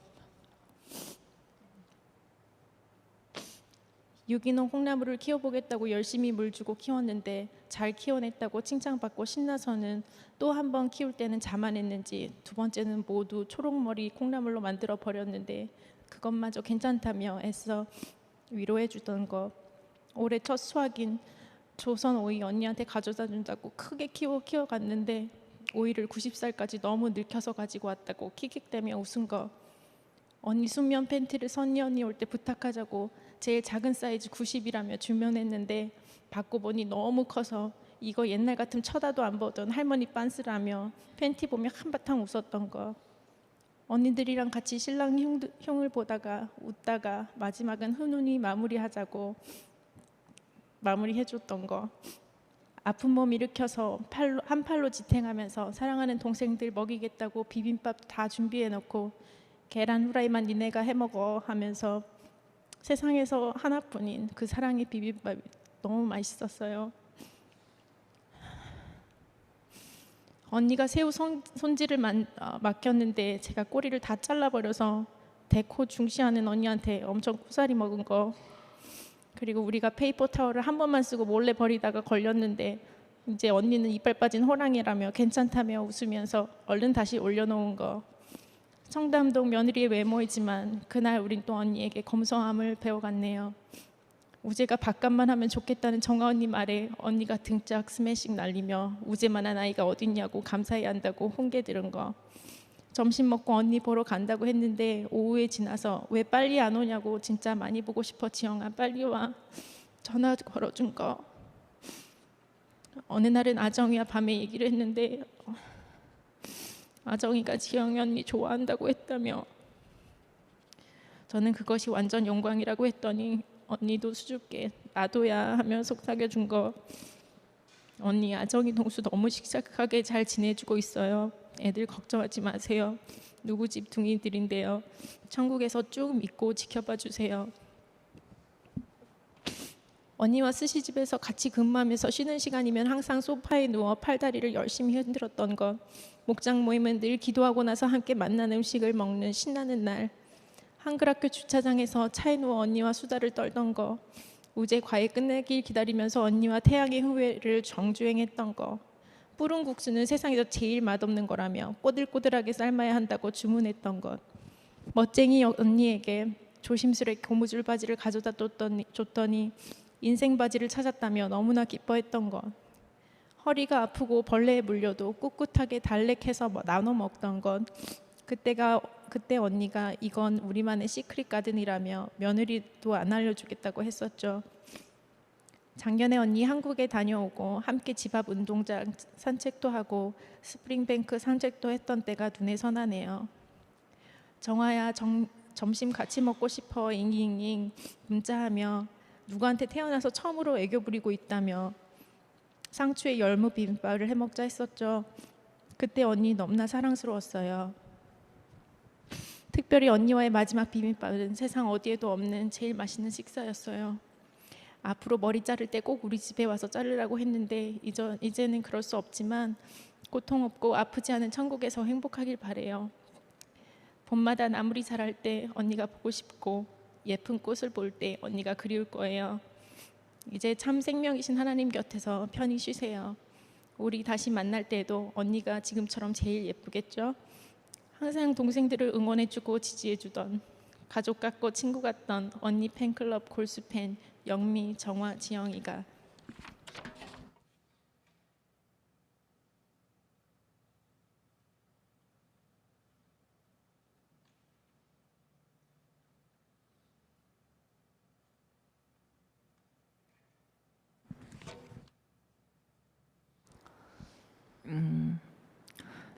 유기농 콩나물을 키워보겠다고 열심히 물 주고 키웠는데 잘 키워냈다고 칭찬받고 신나서는 또 한 번 키울 때는 자만했는지 두 번째는 모두 초록머리 콩나물로 만들어 버렸는데 그것마저 괜찮다며 애써 위로해 주던 거. 올해 첫 수확인 조선 오이 언니한테 가져다 준다고 크게 키워갔는데 오이를 90살까지 너무 늙혀서 가지고 왔다고 킥킥대며 웃은 거. 언니 순면 팬티를 선희 언니 올 때 부탁하자고 제일 작은 사이즈 90이라며 주문했는데 받고 보니 너무 커서 이거 옛날 같으면 쳐다도 안 보던 할머니 빤스라며 팬티 보며 한바탕 웃었던 거. 언니들이랑 같이 신랑 형을 보다가 웃다가 마지막은 훈훈히 마무리하자고 마무리해줬던 거. 아픈 몸 일으켜서 한 팔로 지탱하면서 사랑하는 동생들 먹이겠다고 비빔밥 다 준비해놓고 계란 후라이만 니네가 해먹어 하면서 세상에서 하나뿐인 그 사랑의 비빔밥이 너무 맛있었어요. 언니가 새우 손질을 맡겼는데 제가 꼬리를 다 잘라버려서 데코 중시하는 언니한테 엄청 쿠사리 먹은 거. 그리고 우리가 페이퍼 타월을 한 번만 쓰고 몰래 버리다가 걸렸는데 이제 언니는 이빨 빠진 호랑이라며 괜찮다며 웃으면서 얼른 다시 올려놓은 거. 청담동 며느리의 외모이지만 그날 우린 또 언니에게 검소함을 배워갔네요. 우재가 밥값만 하면 좋겠다는 정아 언니 말에 언니가 등짝 스매싱 날리며 우재만한 아이가 어딨냐고 감사해야 한다고 훈계 들은 거. 점심 먹고 언니 보러 간다고 했는데 오후에 지나서 왜 빨리 안 오냐고 진짜 많이 보고 싶어 지영아 빨리 와 전화 걸어준 거. 어느 날은 아정이와 밤에 얘기를 했는데 아정이가 지영이 언니 좋아한다고 했다며 저는 그것이 완전 영광이라고 했더니 언니도 수줍게 나도야 하며 속삭여준 거. 언니 아정이 동수 너무 식삭하게 잘 지내주고 있어요. 애들 걱정하지 마세요. 누구 집 둥이들인데요. 천국에서 쭉 믿고 지켜봐 주세요. 언니와 스시집에서 같이 근무하면서 쉬는 시간이면 항상 소파에 누워 팔다리를 열심히 흔들었던 것. 목장 모임은 늘 기도하고 나서 함께 만난 음식을 먹는 신나는 날. 한글학교 주차장에서 차에 누워 언니와 수다를 떨던 거. 우제 과외 끝내길 기다리면서 언니와 태양의 후예를 정주행했던 거. 뿌른 국수는 세상에서 제일 맛없는 거라며 꼬들꼬들하게 삶아야 한다고 주문했던 것. 멋쟁이 언니에게 조심스레 고무줄 바지를 가져다 줬더니 인생 바지를 찾았다며 너무나 기뻐했던 것. 허리가 아프고 벌레에 물려도 꿋꿋하게 달래해서 나눠 먹던 것. 그때 언니가 이건 우리만의 시크릿 가든이라며 며느리도 안 알려주겠다고 했었죠. 작년에 언니 한국에 다녀오고 함께 집 앞 운동장 산책도 하고 스프링뱅크 산책도 했던 때가 눈에 선하네요. 정아야 점심 같이 먹고 싶어 잉잉잉 문자하며 누구한테 태어나서 처음으로 애교 부리고 있다며 상추에 열무 비빔밥을 해먹자 했었죠. 그때 언니 너무나 사랑스러웠어요. 특별히 언니와의 마지막 비빔밥은 세상 어디에도 없는 제일 맛있는 식사였어요. 앞으로 머리 자를 때 꼭 우리 집에 와서 자르라고 했는데 이제는 그럴 수 없지만 고통 없고 아프지 않은 천국에서 행복하길 바래요. 봄마다 나물이 자랄 때 언니가 보고 싶고 예쁜 꽃을 볼 때 언니가 그리울 거예요. 이제 참 생명이신 하나님 곁에서 편히 쉬세요. 우리 다시 만날 때에도 언니가 지금처럼 제일 예쁘겠죠? 항상 동생들을 응원해주고 지지해주던 가족 같고 친구 같던 언니 팬클럽 골수팬 영미, 정화, 지영이가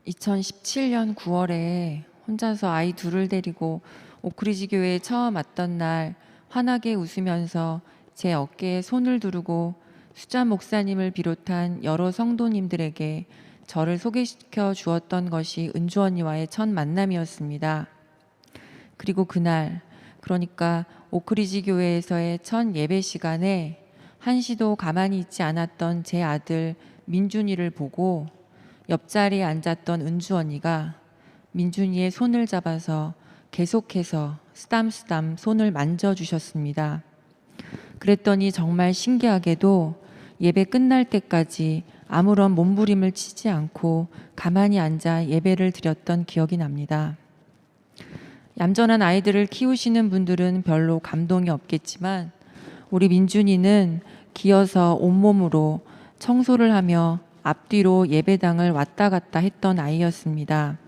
(2017년 9월에) 혼자서 아이 둘을 데리고 오크리지 교회에 처음 왔던 날 환하게 웃으면서 제 어깨에 손을 두르고 수잔 목사님을 비롯한 여러 성도님들에게 저를 소개시켜 주었던 것이 은주 언니와의 첫 만남이었습니다. 그리고 그날, 그러니까 오크리지 교회에서의 첫 예배 시간에 한시도 가만히 있지 않았던 제 아들 민준이를 보고 옆자리에 앉았던 은주 언니가 민준이의 손을 잡아서 계속해서 쓰담쓰담 손을 만져주셨습니다. 그랬더니 정말 신기하게도 예배 끝날 때까지 아무런 몸부림을 치지 않고 가만히 앉아 예배를 드렸던 기억이 납니다. 얌전한 아이들을 키우시는 분들은 별로 감동이 없겠지만 우리 민준이는 기어서 온몸으로 청소를 하며 앞뒤로 예배당을 왔다 갔다 했던 아이였습니다.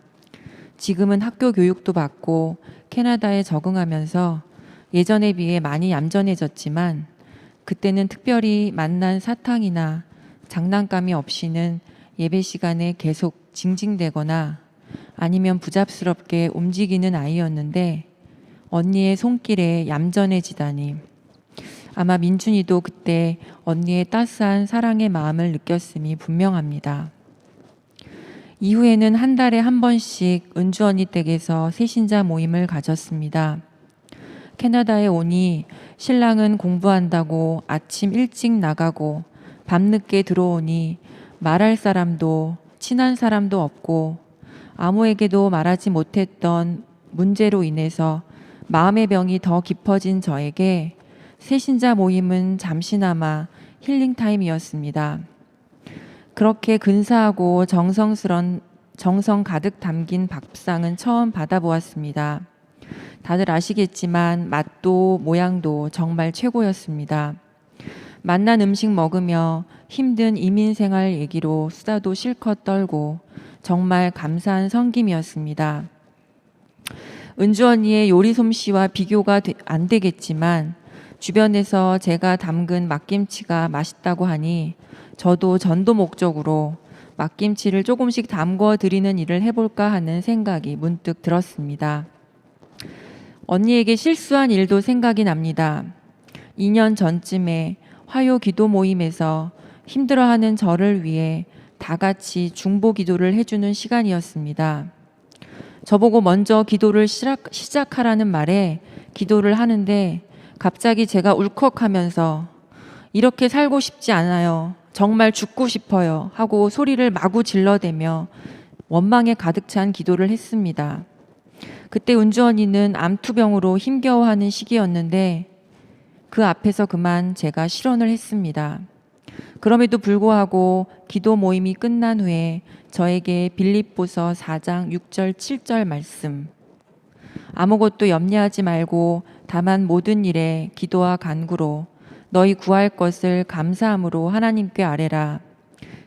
지금은 학교 교육도 받고 캐나다에 적응하면서 예전에 비해 많이 얌전해졌지만 그때는 특별히 만난 사탕이나 장난감이 없이는 예배 시간에 계속 징징대거나 아니면 부잡스럽게 움직이는 아이였는데 언니의 손길에 얌전해지다니. 아마 민준이도 그때 언니의 따스한 사랑의 마음을 느꼈음이 분명합니다. 이후에는 한 달에 한 번씩 은주 언니 댁에서 새신자 모임을 가졌습니다. 캐나다에 오니 신랑은 공부한다고 아침 일찍 나가고 밤늦게 들어오니 말할 사람도 친한 사람도 없고 아무에게도 말하지 못했던 문제로 인해서 마음의 병이 더 깊어진 저에게 새신자 모임은 잠시나마 힐링 타임이었습니다. 그렇게 근사하고 정성 가득 담긴 밥상은 처음 받아보았습니다. 다들 아시겠지만 맛도 모양도 정말 최고였습니다. 맛난 음식 먹으며 힘든 이민생활 얘기로 수다도 실컷 떨고 정말 감사한 섬김이었습니다. 은주 언니의 요리 솜씨와 비교가 안 되겠지만 주변에서 제가 담근 막김치가 맛있다고 하니 저도 전도 목적으로 막김치를 조금씩 담궈 드리는 일을 해볼까 하는 생각이 문득 들었습니다. 언니에게 실수한 일도 생각이 납니다. 2년 전쯤에 화요 기도 모임에서 힘들어하는 저를 위해 다 같이 중보 기도를 해주는 시간이었습니다. 저보고 먼저 기도를 시작하라는 말에 기도를 하는데 갑자기 제가 울컥하면서 이렇게 살고 싶지 않아요. 정말 죽고 싶어요. 하고 소리를 마구 질러대며 원망에 가득 찬 기도를 했습니다. 그때 은주 언니는 암투병으로 힘겨워하는 시기였는데 그 앞에서 그만 제가 실언을 했습니다. 그럼에도 불구하고 기도 모임이 끝난 후에 저에게 빌립보서 4장 6절 7절 말씀, 아무것도 염려하지 말고 다만 모든 일에 기도와 간구로 너희 구할 것을 감사함으로 하나님께 아뢰라.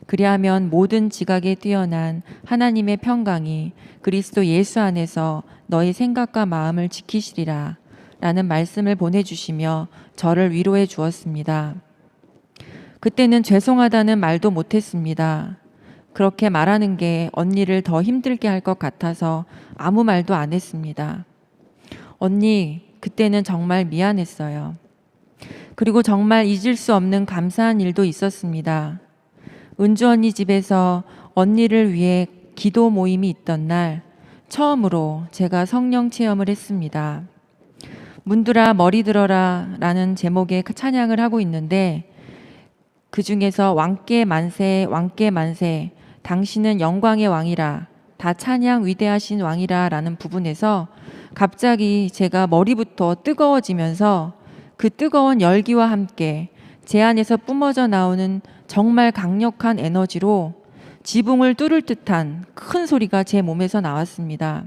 그리하면 모든 지각에 뛰어난 하나님의 평강이 그리스도 예수 안에서 너희 생각과 마음을 지키시리라 라는 말씀을 보내주시며 저를 위로해 주었습니다. 그때는 죄송하다는 말도 못했습니다. 그렇게 말하는 게 언니를 더 힘들게 할 것 같아서 아무 말도 안 했습니다. 언니, 그때는 정말 미안했어요. 그리고 정말 잊을 수 없는 감사한 일도 있었습니다. 은주 언니 집에서 언니를 위해 기도 모임이 있던 날 처음으로 제가 성령 체험을 했습니다. 문들아 머리 들어라 라는 제목의 찬양을 하고 있는데 그 중에서 왕께 만세 왕께 만세 당신은 영광의 왕이라 다 찬양 위대하신 왕이라 라는 부분에서 갑자기 제가 머리부터 뜨거워지면서 그 뜨거운 열기와 함께 제 안에서 뿜어져 나오는 정말 강력한 에너지로 지붕을 뚫을 듯한 큰 소리가 제 몸에서 나왔습니다.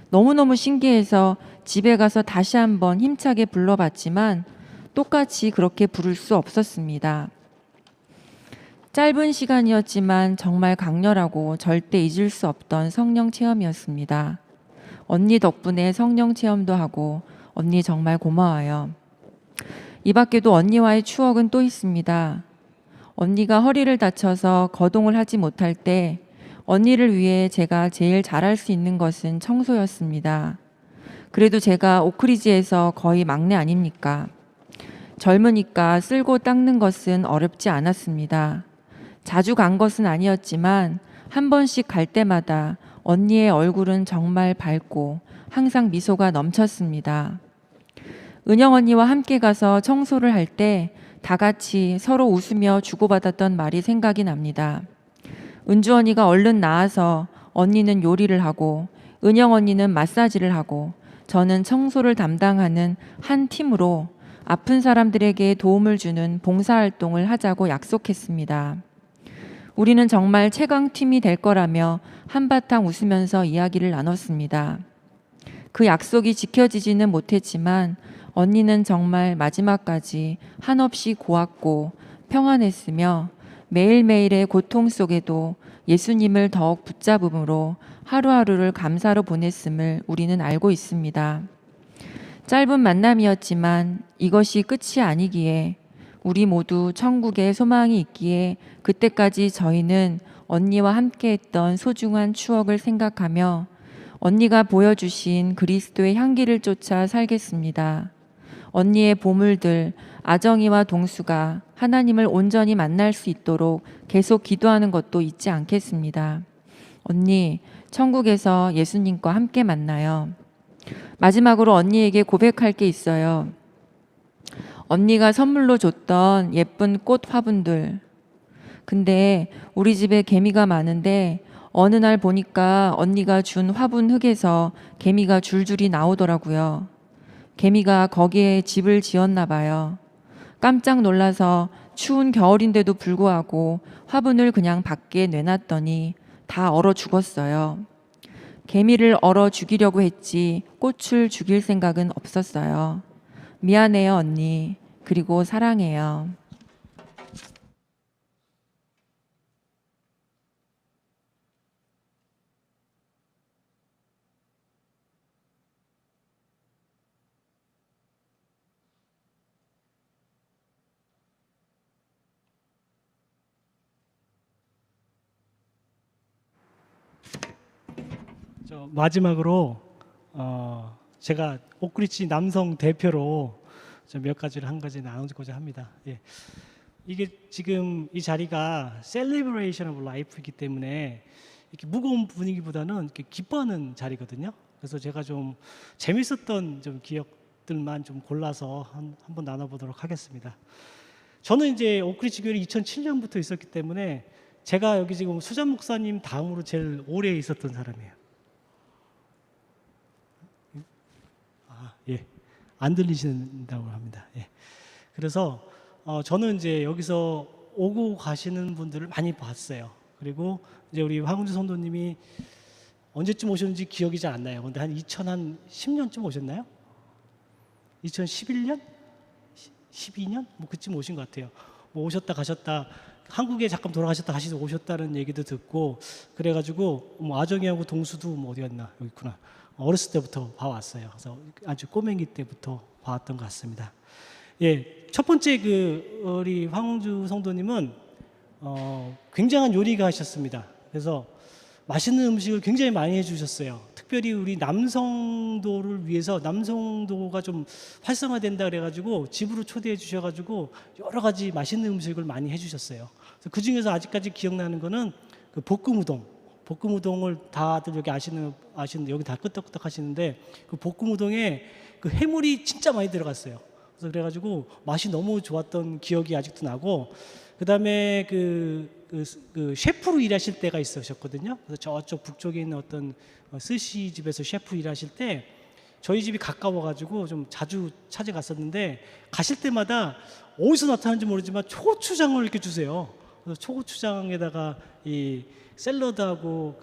너무너무 신기해서 집에 가서 다시 한번 힘차게 불러봤지만 똑같이 그렇게 부를 수 없었습니다. 짧은 시간이었지만 정말 강렬하고 절대 잊을 수 없던 성령 체험이었습니다. 언니 덕분에 성령 체험도 하고 언니 정말 고마워요. 이 밖에도 언니와의 추억은 또 있습니다. 언니가 허리를 다쳐서 거동을 하지 못할 때 언니를 위해 제가 제일 잘할 수 있는 것은 청소였습니다. 그래도 제가 오크리지에서 거의 막내 아닙니까? 젊으니까 쓸고 닦는 것은 어렵지 않았습니다. 자주 간 것은 아니었지만 한 번씩 갈 때마다 언니의 얼굴은 정말 밝고 항상 미소가 넘쳤습니다. 은영 언니와 함께 가서 청소를 할 때 다 같이 서로 웃으며 주고받았던 말이 생각이 납니다. 은주 언니가 얼른 나와서 언니는 요리를 하고 은영 언니는 마사지를 하고 저는 청소를 담당하는 한 팀으로 아픈 사람들에게 도움을 주는 봉사활동을 하자고 약속했습니다. 우리는 정말 최강팀이 될 거라며 한바탕 웃으면서 이야기를 나눴습니다. 그 약속이 지켜지지는 못했지만 언니는 정말 마지막까지 한없이 고왔고 평안했으며 매일매일의 고통 속에도 예수님을 더욱 붙잡음으로 하루하루를 감사로 보냈음을 우리는 알고 있습니다. 짧은 만남이었지만 이것이 끝이 아니기에 우리 모두 천국에 소망이 있기에 그때까지 저희는 언니와 함께했던 소중한 추억을 생각하며 언니가 보여주신 그리스도의 향기를 쫓아 살겠습니다. 언니의 보물들 아정이와 동수가 하나님을 온전히 만날 수 있도록 계속 기도하는 것도 잊지 않겠습니다. 언니, 천국에서 예수님과 함께 만나요. 마지막으로 언니에게 고백할 게 있어요. 언니가 선물로 줬던 예쁜 꽃 화분들. 근데 우리 집에 개미가 많은데 어느 날 보니까 언니가 준 화분 흙에서 개미가 줄줄이 나오더라고요. 개미가 거기에 집을 지었나 봐요. 깜짝 놀라서 추운 겨울인데도 불구하고 화분을 그냥 밖에 내놨더니 다 얼어 죽었어요. 개미를 얼어 죽이려고 했지 꽃을 죽일 생각은 없었어요. 미안해요, 언니. 그리고 사랑해요. 마지막으로 제가 오크리지 남성 대표로 몇 가지를 한 가지 나누고자 합니다. 예. 이게 지금 이 자리가 Celebration of Life이기 때문에 이렇게 무거운 분위기보다는 이렇게 기뻐하는 자리거든요. 그래서 제가 좀 재밌었던 좀 기억들만 좀 골라서 한번 나눠보도록 하겠습니다. 저는 이제 오크리지 교회에 2007년부터 있었기 때문에 제가 여기 지금 수잔 목사님 다음으로 제일 오래 있었던 사람이에요. 예, 안 들리신다고 합니다. 예. 그래서 저는 이제 여기서 오고 가시는 분들을 많이 봤어요. 그리고 이제 우리 황은주 성도님이 언제쯤 오셨는지 기억이 잘 안 나요. 근데 한 2010년쯤 오셨나요? 2011년? 12년? 뭐 그쯤 오신 것 같아요. 뭐 오셨다 가셨다 한국에 잠깐 돌아가셨다 다시 오셨다는 얘기도 듣고 그래가지고 뭐 아정이하고 동수도 뭐 어디 갔나 여기 있구나. 어렸을 때부터 봐왔어요. 그래서 아주 꼬맹이 때부터 봐왔던 것 같습니다. 예, 첫 번째 우리 황웅주 성도님은 굉장한 요리가셨습니다. 그래서 맛있는 음식을 굉장히 많이 해주셨어요. 특별히 우리 남성도를 위해서 남성도가 좀 활성화된다 그래가지고 집으로 초대해 주셔가지고 여러 가지 맛있는 음식을 많이 해주셨어요. 그 중에서 아직까지 기억나는 거는 그 볶음 우동을 다들 여기 아시는 여기 다 끄떡끄떡 하시는데 그 볶음 우동에 그 해물이 진짜 많이 들어갔어요. 그래서 그래가지고 맛이 너무 좋았던 기억이 아직도 나고 그다음에 그 셰프로 일하실 때가 있으셨거든요. 그래서 저쪽 북쪽에 있는 어떤 스시 집에서 셰프 일하실 때 저희 집이 가까워가지고 좀 자주 찾아갔었는데 가실 때마다 어디서 나타나는지 모르지만 초고추장을 이렇게 주세요. 그래서 초고추장에다가 이 샐러드하고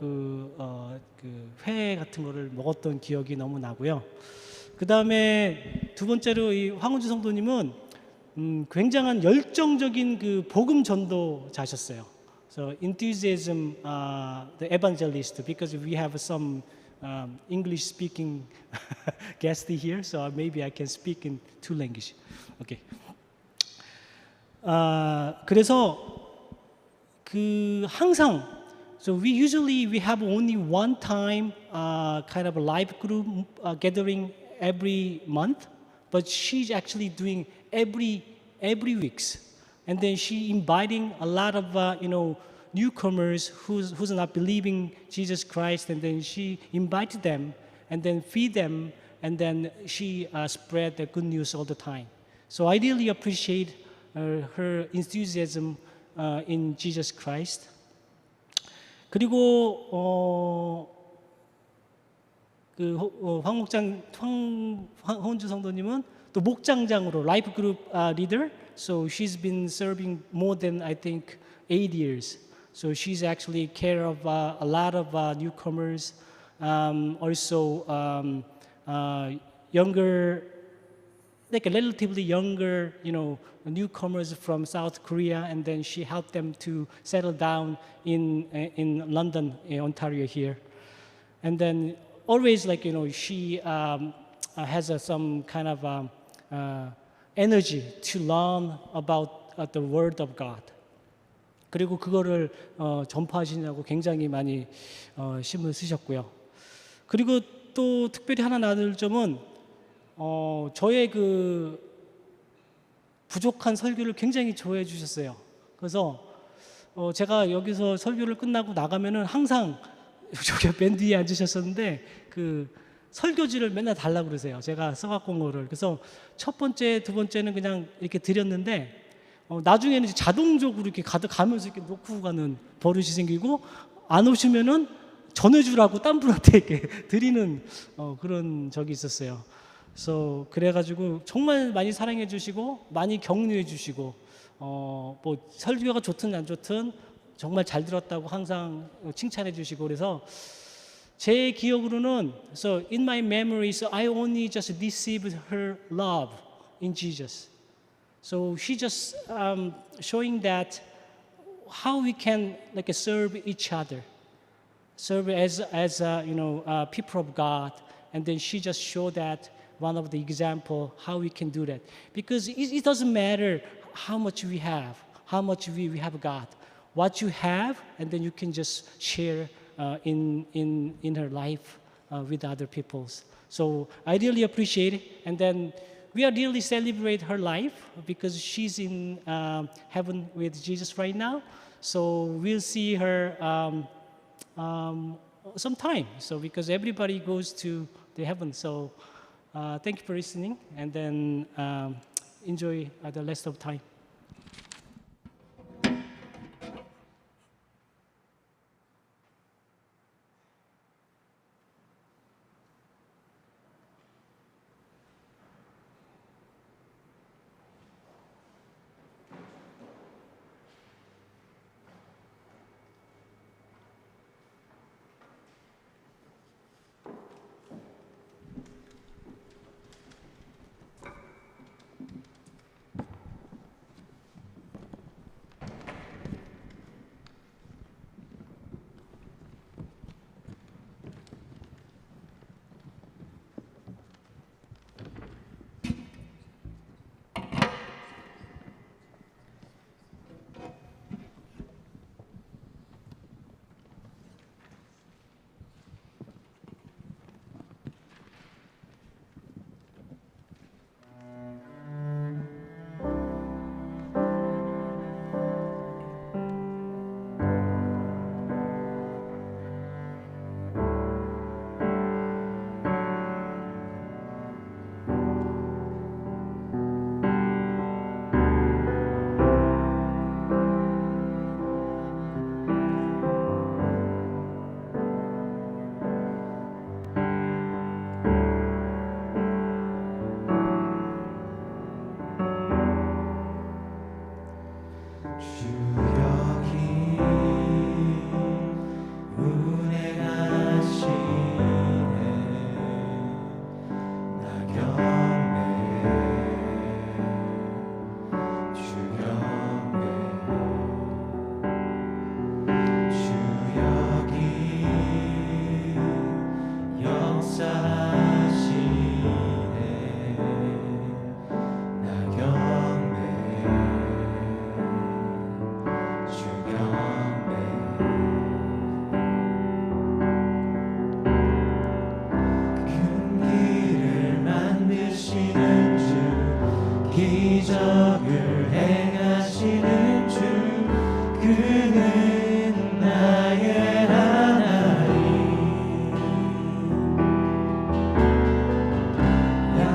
회 같은 거를 먹었던 기억이 너무 나고요. 그 다음에 두 번째로 이 황은주 성도님은 굉장한 열정적인 그 복음 전도자셨어요. So enthusiasm, the evangelist, because we have some English speaking guest here, so maybe I can speak in two languages. Okay. 그래서 항상 So we have only one time kind of a live group gathering every month, but she's actually doing every weeks, and then she inviting a lot of newcomers who's not believing Jesus Christ, and then she invited them and then feed them, and then she spread the good news all the time. So I really appreciate her enthusiasm in Jesus Christ. 그리고 황혼주 성도님은 또 목장장으로 라이프 그룹 리더. So she's been serving more than I think 8 years. So she's actually care of a lot of newcomers, also younger, like a relatively younger, newcomers from South Korea, and then she helped them to settle down in London, Ontario here, and then always she has some kind of energy to learn about the Word of God. 그리고 그거를 전파하시냐고 굉장히 많이 힘을 쓰셨고요. 그리고 또 특별히 하나 나눌 점은 저의 그 부족한 설교를 굉장히 좋아해 주셨어요. 그래서 제가 여기서 설교를 끝나고 나가면은 항상 저기 밴드 위에 앉으셨었는데 그 설교지를 맨날 달라고 그러세요. 제가 써갖고 온 거를. 그래서 첫 번째, 두 번째는 그냥 이렇게 드렸는데 나중에는 이제 자동적으로 이렇게 가면서 이렇게 놓고 가는 버릇이 생기고, 안 오시면은 전해주라고 딴 분한테 이렇게 드리는 그런 적이 있었어요. 그래가지고 정말 많이 사랑해 주시고 많이 격려해 주시고 뭐 설교가 좋든 안 좋든 정말 잘 들었다고 항상 칭찬해 주시고, 그래서 제 기억으로는 so in my memories I only just received her love in Jesus. So she just showing that how we can serve each other, serve as people of God, and then she just showed that one of the example how we can do that, because it doesn't matter how much we have, how much we have got, what you have, and then you can just share in her life with other peoples. So I really appreciate it, and then we are really celebrate her life because she's in heaven with Jesus right now. So we'll see her sometime. So because everybody goes to the heaven. So thank you for listening, and then enjoy the rest of time.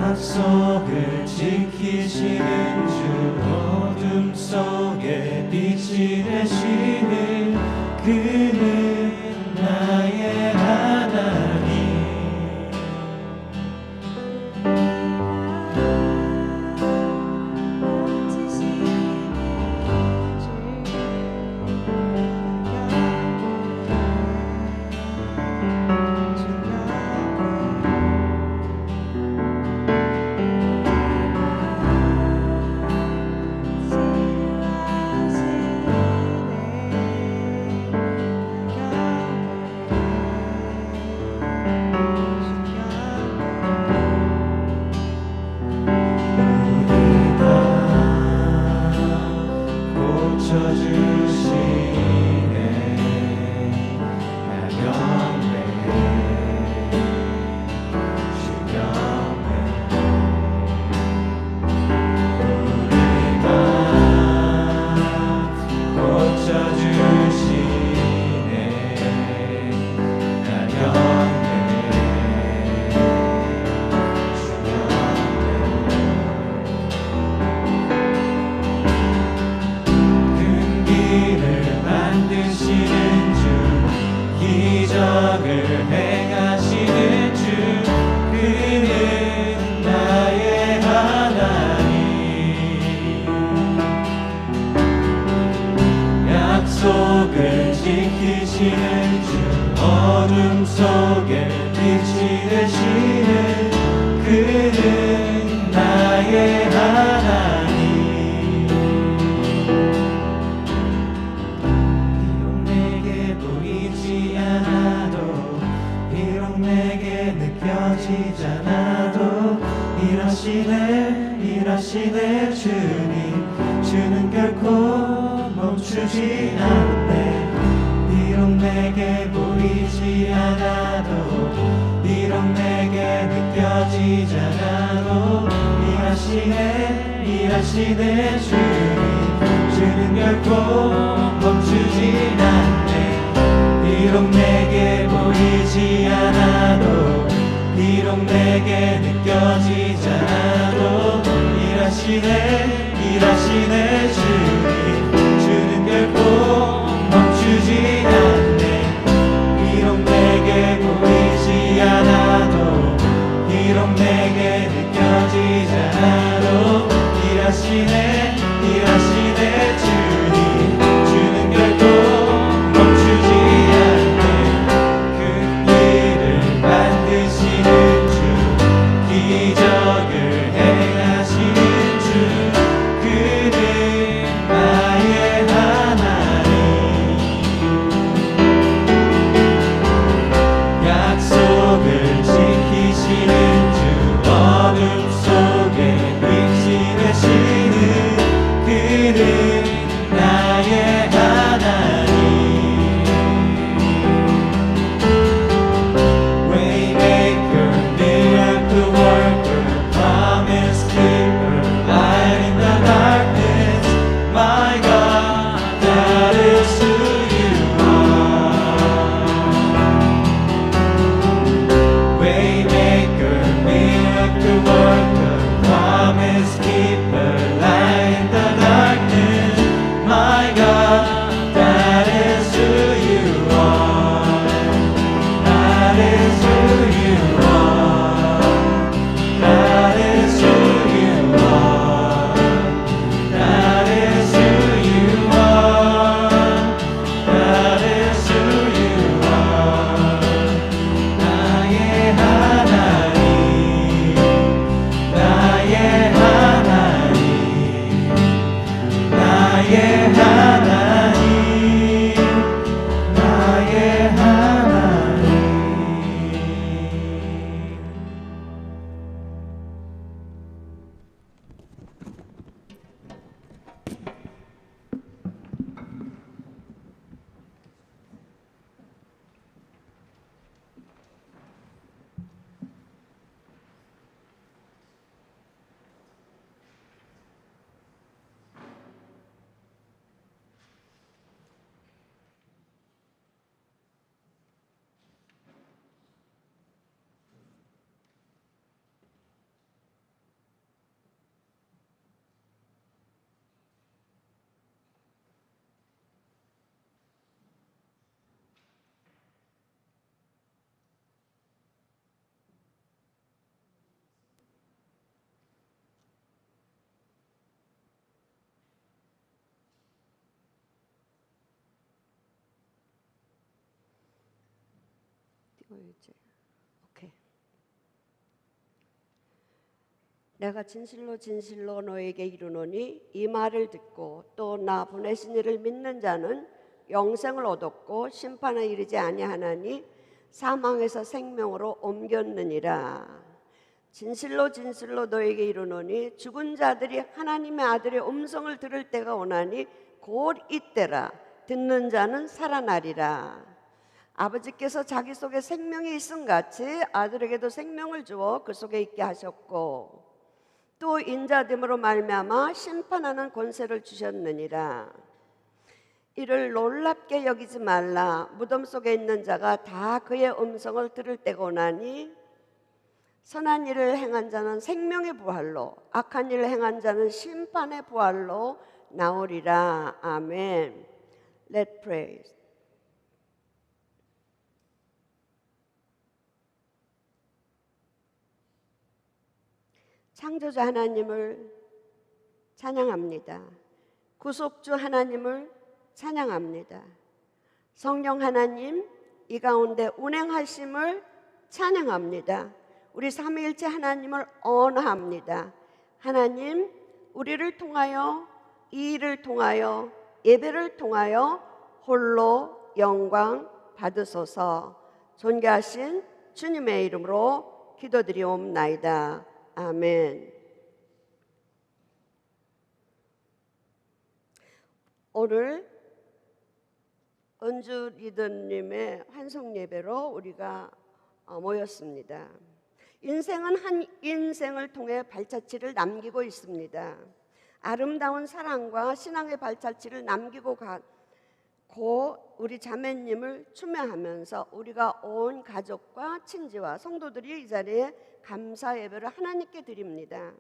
약속을 지키시는 주 어둠 속에 빛이 되시는 그는 나의 하나님 약속을 지키시는 주 어둠 속에 빛이 되시는 그는 나의 하나님 비록 내게 보이지 않아도 비록 내게 느껴지지 않아도 일하시네 주는 결코 멈추지 않네 비록 내게 보이지 않아도 비록 내게 느껴지지 않아도 일하시네 주는 결코 멈추지 않네 비록 내게 보이지 않아도 비록 내게 느껴지지 않아도 일하시네 주는 결코 멈추지 않네 비록 내게 보이지 않아도 비록 내게 느껴지지 않아도 일하시네 주는 결코 멈추지 않네 큰 일을 만드시는 주 기적을 행하시는 주 그는 나의 하나님 약속을 지키시는 주 어둠 속에 빛이 되시는 그는 나의 하나님 Waymaker, miracle worker 이제 오케이. 내가 진실로 진실로 너에게 이르노니 이 말을 듣고 또 나 보내신 이를 믿는 자는 영생을 얻었고 심판에 이르지 아니하나니 사망에서 생명으로 옮겼느니라. 진실로 진실로 너에게 이르노니 죽은 자들이 하나님의 아들의 음성을 들을 때가 오나니 곧 이때라. 듣는 자는 살아나리라. 아버지께서 자기 속에 생명이 있음 같이 아들에게도 생명을 주어 그 속에 있게 하셨고 또 인자됨으로 말미암아 심판하는 권세를 주셨느니라. 이를 놀랍게 여기지 말라. 무덤 속에 있는 자가 다 그의 음성을 들을 때가 오나니 선한 일을 행한 자는 생명의 부활로 악한 일을 행한 자는 심판의 부활로 나오리라. 아멘. Let's pray. 창조주 하나님을 찬양합니다. 구속주 하나님을 찬양합니다. 성령 하나님 이 가운데 운행하심을 찬양합니다. 우리 삼위일체 하나님을 언어합니다. 하나님 우리를 통하여 이 일을 통하여 예배를 통하여 홀로 영광 받으소서. 존귀하신 주님의 이름으로 기도드리옵나이다. 아멘. 오늘 은주 리더님의 환송 예배로 우리가 모였습니다. 인생은 한 인생을 통해 발자취를 남기고 있습니다. 아름다운 사랑과 신앙의 발자취를 남기고 가고 우리 자매님을 추모하면서 우리가 온 가족과 친지와 성도들이 이 자리에 감사 예배를 하나님께 드립니다.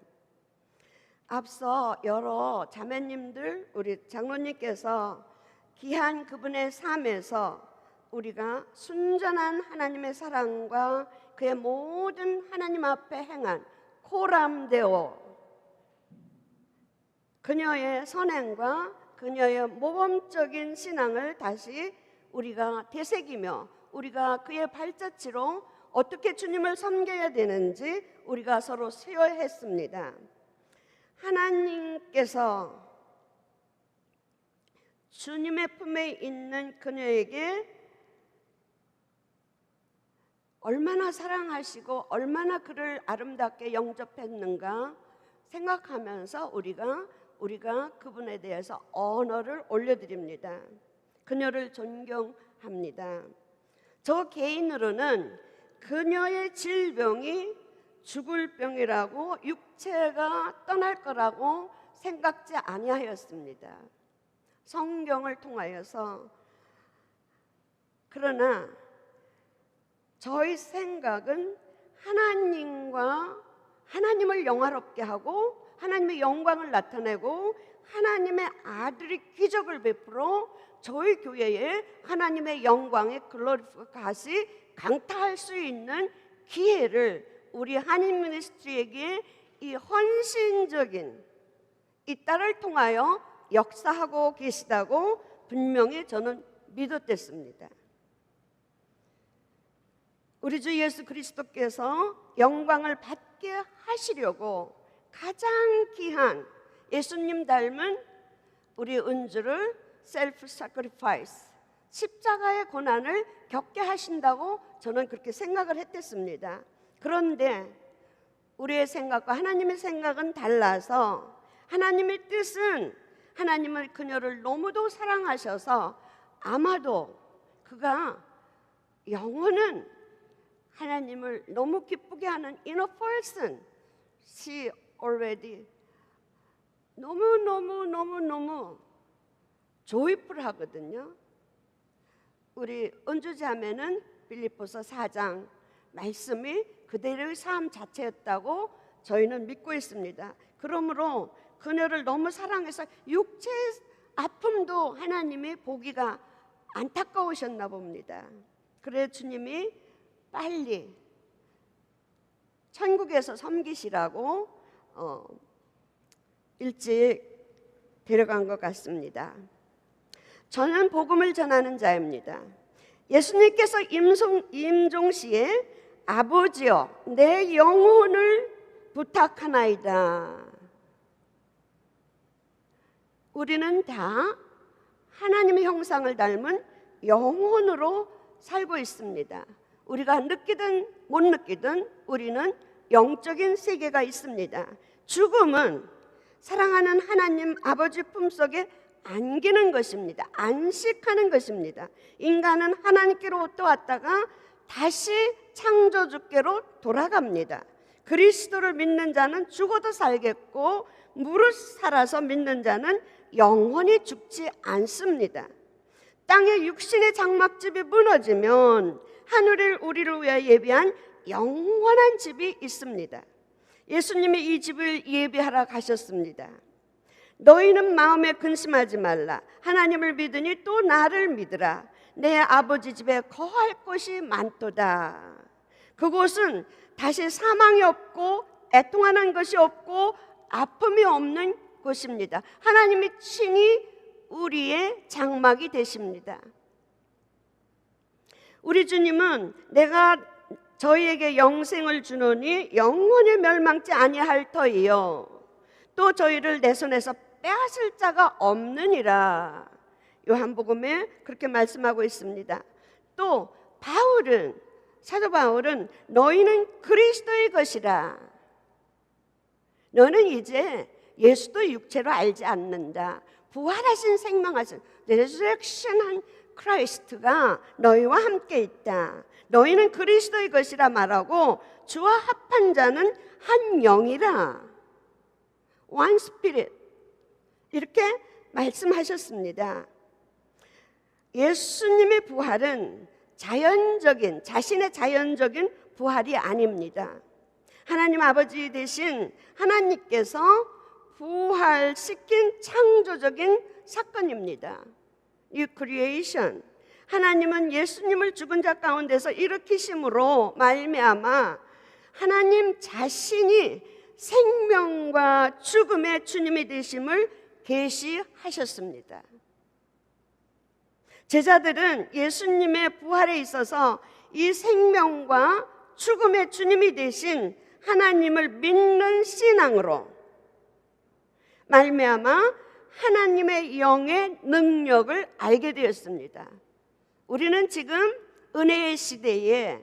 앞서 여러 자매님들 우리 장로님께서 귀한 그분의 삶에서 우리가 순전한 하나님의 사랑과 그의 모든 하나님 앞에 행한 코람데오 그녀의 선행과 그녀의 모범적인 신앙을 다시 우리가 되새기며 우리가 그의 발자취로 어떻게 주님을 섬겨야 되는지 우리가 서로 수요했습니다. 하나님께서 주님의 품에 있는 그녀에게 얼마나 사랑하시고 얼마나 그를 아름답게 영접했는가 생각하면서 우리가 그분에 대해서 언어를 올려드립니다. 그녀를 존경합니다. 저 개인으로는 그녀의 질병이 죽을 병이라고 육체가 떠날 거라고 생각지 아니하였습니다. 성경을 통하여서. 그러나 저희 생각은 하나님을 영화롭게 하고 하나님의 영광을 나타내고 하나님의 아들이 기적을 베풀어 저희 교회에 하나님의 영광의 글로리까지 강타할 수 있는 기회를 우리 한인 미니스트리에게 이 헌신적인 이 딸을 통하여 역사하고 계시다고 분명히 저는 믿었댔습니다. 우리 주 예수 그리스도께서 영광을 받게 하시려고 가장 귀한 예수님 닮은 우리 은주를 셀프 사크리파이스 십자가의 고난을 겪게 하신다고 저는 그렇게 생각을 했댔습니다. 그런데 우리의 생각과 하나님의 생각은 달라서 하나님의 뜻은 하나님은 그녀를 너무도 사랑하셔서 아마도 그가 영혼은 하나님을 너무 기쁘게 하는 inner person, she already 너무 joyful 하거든요. 우리 은주자매는 빌립보서 4장 말씀이 그대로의 삶 자체였다고 저희는 믿고 있습니다. 그러므로 그녀를 너무 사랑해서 육체 아픔도 하나님이 보기가 안타까우셨나 봅니다. 그래 주님이 빨리 천국에서 섬기시라고 일찍 데려간 것 같습니다. 저는 복음을 전하는 자입니다. 예수님께서 임종시에 아버지여 내 영혼을 부탁하나이다. 우리는 다 하나님의 형상을 닮은 영혼으로 살고 있습니다. 우리가 느끼든 못 느끼든 우리는 영적인 세계가 있습니다. 죽음은 사랑하는 하나님 아버지 품속에 안기는 것입니다. 안식하는 것입니다. 인간은 하나님께로부터 왔다가 다시 창조주께로 돌아갑니다. 그리스도를 믿는 자는 죽어도 살겠고 무릇 살아서 믿는 자는 영원히 죽지 않습니다. 땅의 육신의 장막집이 무너지면 하늘에 우리를 위하여 예비한 영원한 집이 있습니다. 예수님이 이 집을 예비하러 가셨습니다. 너희는 마음에 근심하지 말라. 하나님을 믿으니 또 나를 믿으라. 내 아버지 집에 거할 곳이 많도다. 그곳은 다시 사망이 없고 애통하는 것이 없고 아픔이 없는 곳입니다. 하나님이 친히 우리의 장막이 되십니다. 우리 주님은 내가 저희에게 영생을 주노니 영원히 멸망치 아니할 터이요 또 저희를 내 손에서 빼앗을 자가 없느니라. 요한복음에 그렇게 말씀하고 있습니다. 또 사도 바울은 너희는 그리스도의 것이라. 너는 이제 예수도 육체로 알지 않는다. 부활하신 생명하신 레저렉션한 크라이스트가 너희와 함께 있다. 너희는 그리스도의 것이라 말하고 주와 합한 자는 한 영이라. One Spirit 이렇게 말씀하셨습니다. 예수님의 부활은 자신의 자연적인 부활이 아닙니다. 하나님 아버지 되신 하나님께서 부활시킨 창조적인 사건입니다. New Creation. 하나님은 예수님을 죽은 자 가운데서 일으키심으로 말미암아 하나님 자신이 생명과 죽음의 주님이 되심을 계시하셨습니다. 제자들은 예수님의 부활에 있어서 이 생명과 죽음의 주님이 되신 하나님을 믿는 신앙으로 말미암아 하나님의 영의 능력을 알게 되었습니다. 우리는 지금 은혜의 시대에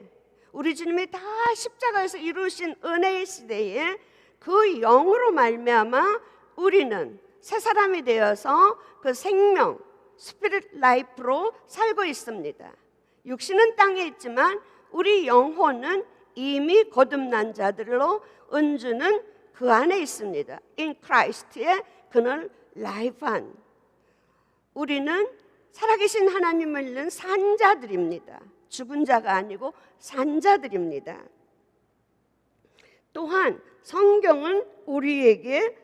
우리 주님이 다 십자가에서 이루신 은혜의 시대에 그 영으로 말미암아 우리는 새 사람이 되어서 그 생명 스피릿 라이프로 살고 있습니다. 육신은 땅에 있지만 우리 영혼은 이미 거듭난 자들로 은주는 그 안에 있습니다. In Christ에 그는 라이프한. 우리는 살아계신 하나님을 믿는 산자들입니다. 죽은 자가 아니고 산자들입니다. 또한 성경은 우리에게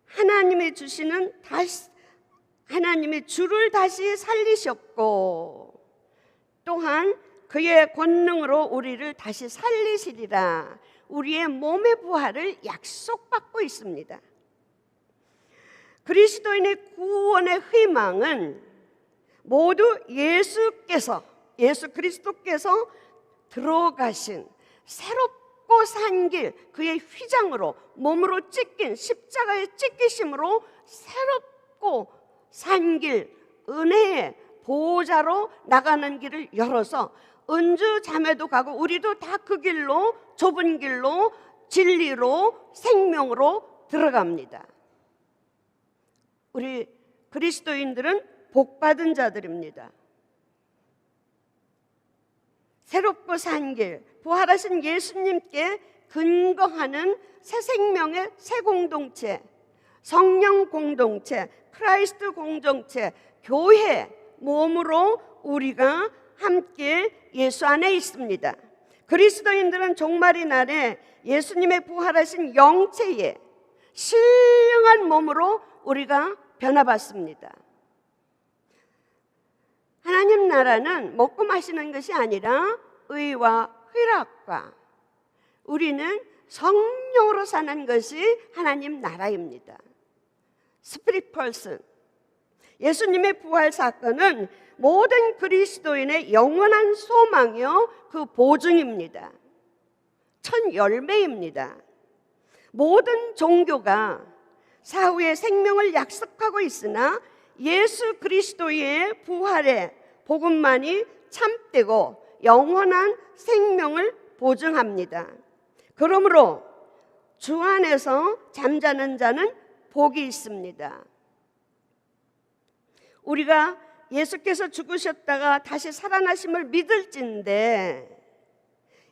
하나님이 주시는 하나님의 주를 다시 살리셨고 또한 그의 권능으로 우리를 다시 살리시리라. 우리의 몸의 부활을 약속받고 있습니다. 그리스도인의 구원의 희망은 모두 예수 그리스도께서 들어가신 새롭고 산 길, 그의 휘장으로 몸으로 찢긴 십자가의 찢기심으로 새롭고 산 길, 은혜의 보호자로 나가는 길을 열어서 은주 자매도 가고 우리도 다 그 길로, 좁은 길로, 진리로, 생명으로 들어갑니다. 우리 그리스도인들은 복받은 자들입니다. 새롭고 산 길, 부활하신 예수님께 근거하는 새 생명의 새 공동체, 성령 공동체, 크라이스트 공동체, 교회 몸으로 우리가 함께 예수 안에 있습니다. 그리스도인들은 종말의 날에 예수님의 부활하신 영체에 신령한 몸으로 우리가 변화받습니다. 하나님 나라는 먹고 마시는 것이 아니라 의와 희락과 우리는 성령으로 사는 것이 하나님 나라입니다. 스피릿 퍼슨. 예수님의 부활 사건은 모든 그리스도인의 영원한 소망이요 그 보증입니다. 첫 열매입니다. 모든 종교가 사후의 생명을 약속하고 있으나 예수 그리스도의 부활의 복음만이 참되고 영원한 생명을 보증합니다. 그러므로 주 안에서 잠자는 자는 복이 있습니다. 우리가 예수께서 죽으셨다가 다시 살아나심을 믿을진데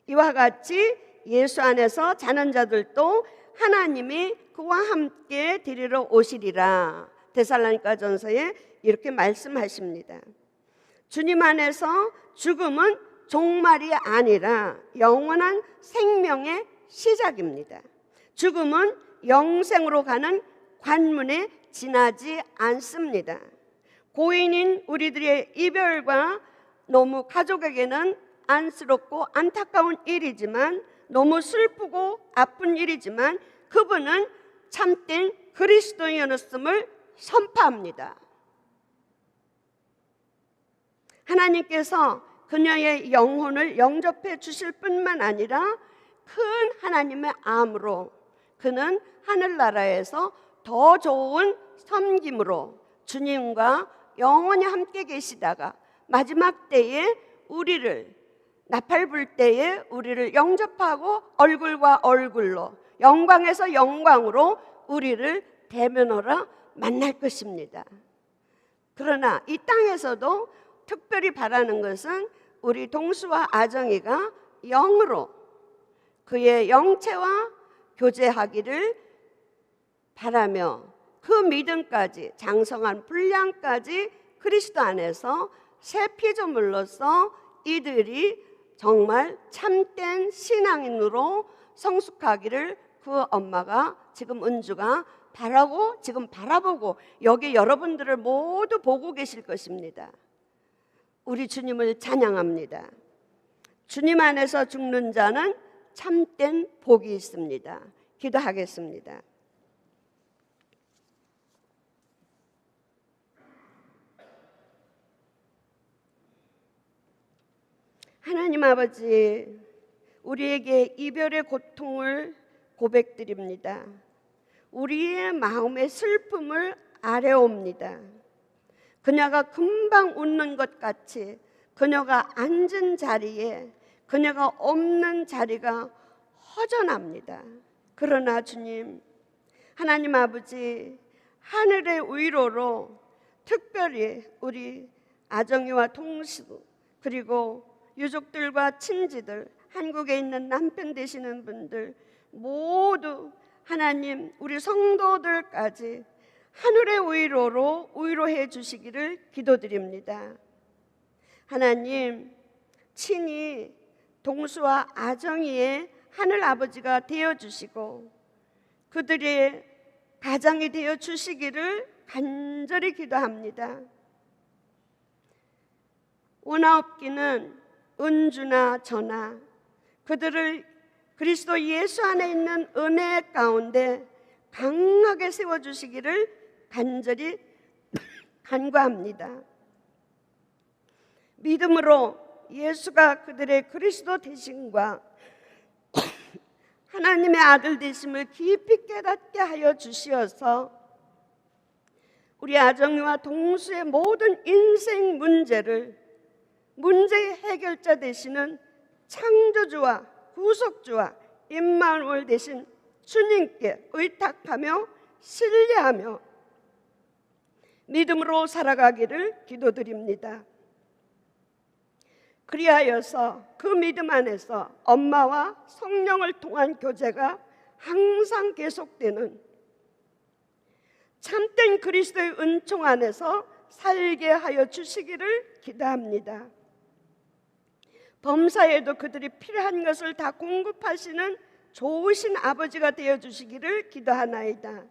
이와 같이 예수 안에서 자는 자들도 하나님이 그와 함께 데리러 오시리라. 데살로니가전서에 이렇게 말씀하십니다. 주님 안에서 죽음은 종말이 아니라 영원한 생명의 시작입니다. 죽음은 영생으로 가는 관문에 지나지 않습니다. 고인인 우리들의 이별과 너무 가족에게는 안쓰럽고 안타까운 일이지만 너무 슬프고 아픈 일이지만 그분은 참된 그리스도인이었음을 선포합니다. 하나님께서 그녀의 영혼을 영접해 주실 뿐만 아니라 큰 하나님의 암으로 그는 하늘나라에서 더 좋은 섬김으로 주님과 영원히 함께 계시다가 마지막 때에 우리를 나팔 불 때에 우리를 영접하고 얼굴과 얼굴로 영광에서 영광으로 우리를 대면하러 만날 것입니다. 그러나 이 땅에서도 특별히 바라는 것은 우리 동수와 아정이가 영으로 그의 영체와 교제하기를 바라며 그 믿음까지 장성한 분량까지 그리스도 안에서 새 피조물로서 이들이 정말 참된 신앙인으로 성숙하기를 그 엄마가 지금 은주가 바라고 지금 바라보고 여기 여러분들을 모두 보고 계실 것입니다. 우리 주님을 찬양합니다. 주님 안에서 죽는 자는 참된 복이 있습니다. 기도하겠습니다. 하나님 아버지, 우리에게 이별의 고통을 고백드립니다. 우리의 마음의 슬픔을 아뢰옵니다. 그녀가 금방 웃는 것 같이 그녀가 앉은 자리에 그녀가 없는 자리가 허전합니다. 그러나 주님, 하나님 아버지, 하늘의 위로로 특별히 우리 아정이와 동수 그리고 유족들과 친지들, 한국에 있는 남편 되시는 분들 모두 하나님 우리 성도들까지 하늘의 위로로 위로해 주시기를 기도드립니다. 하나님 친히 동수와 아정이의 하늘 아버지가 되어 주시고 그들의 가장이 되어 주시기를 간절히 기도합니다. 원하옵기는 은주나 저나 그들을 그리스도 예수 안에 있는 은혜 가운데 강하게 세워주시기를 간절히 간구합니다. 믿음으로 예수가 그들의 그리스도 되심과 하나님의 아들 되심을 깊이 깨닫게 하여 주시어서 우리 아정이와 동수의 모든 인생 문제를 문제의 해결자 되시는 창조주와 구속주와 임마누엘 되신 주님께 의탁하며 신뢰하며 믿음으로 살아가기를 기도드립니다. 그리하여서 그 믿음 안에서 엄마와 성령을 통한 교제가 항상 계속되는 참된 그리스도의 은총 안에서 살게 하여 주시기를 기도합니다. 범사에도 그들이 필요한 것을 다 공급하시는 좋으신 아버지가 되어주시기를 기도하나이다.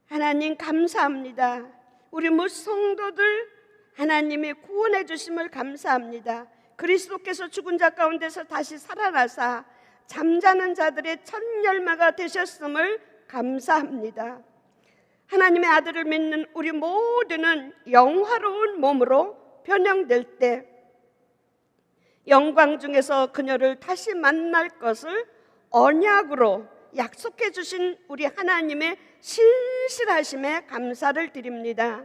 하나님 감사합니다. 우리 모든 성도들 하나님이 구원해 주심을 감사합니다. 그리스도께서 죽은 자 가운데서 다시 살아나사 잠자는 자들의 첫 열매가 되셨음을 감사합니다. 하나님의 아들을 믿는 우리 모두는 영화로운 몸으로 변형될 때 영광 중에서 그녀를 다시 만날 것을 언약으로 약속해 주신 우리 하나님의 신실하심에 감사를 드립니다.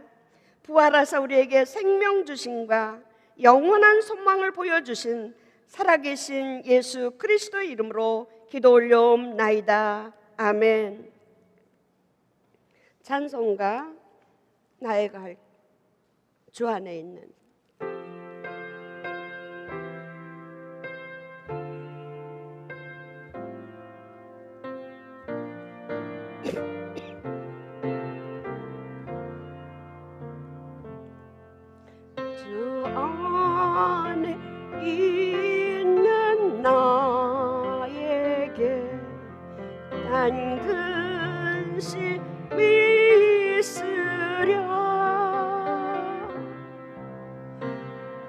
부활하사 우리에게 생명 주심과 영원한 소망을 보여주신 살아계신 예수 그리스도의 이름으로 기도 올려옵나이다. 아멘. 찬송가 나의 갈 주 안에 있는 주 안에 있는 나에게 단 근심이 있으랴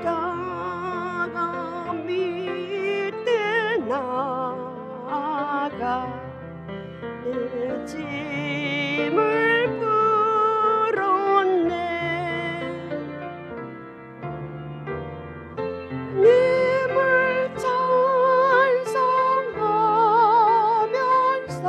다가 밑에 나가 내 짐을 풀었네 님을 찬송하면서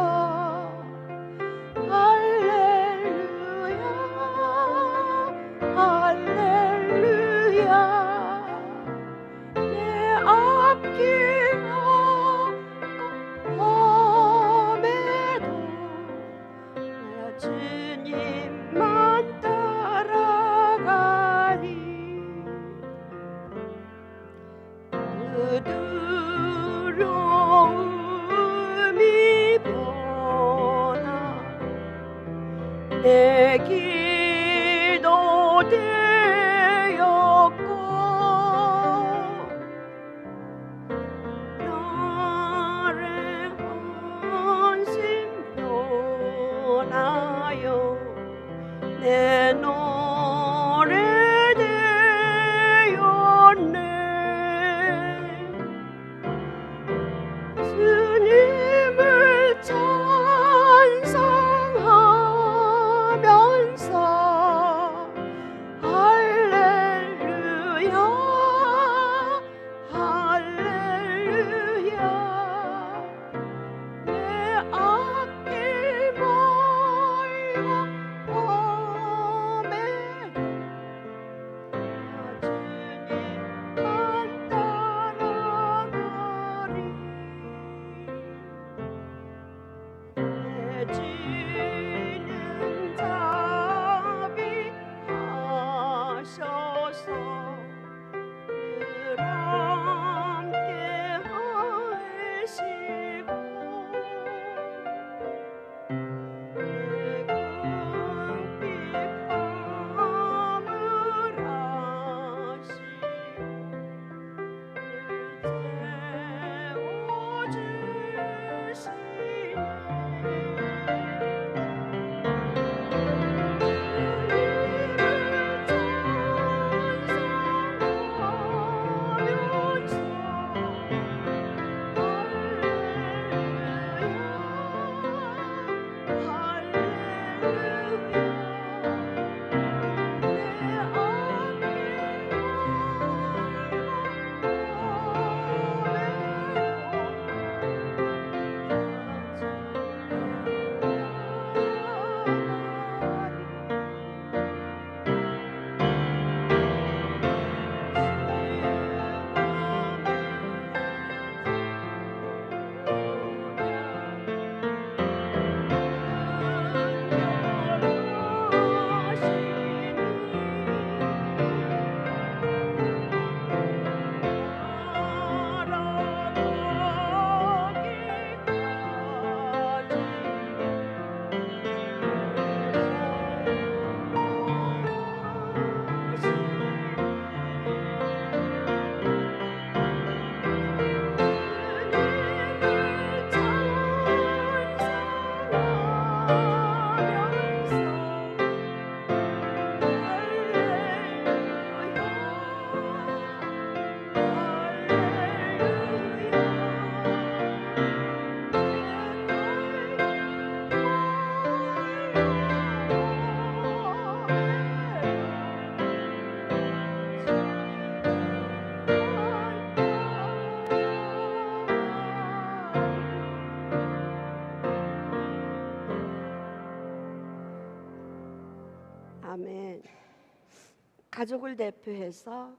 가족을 대표해서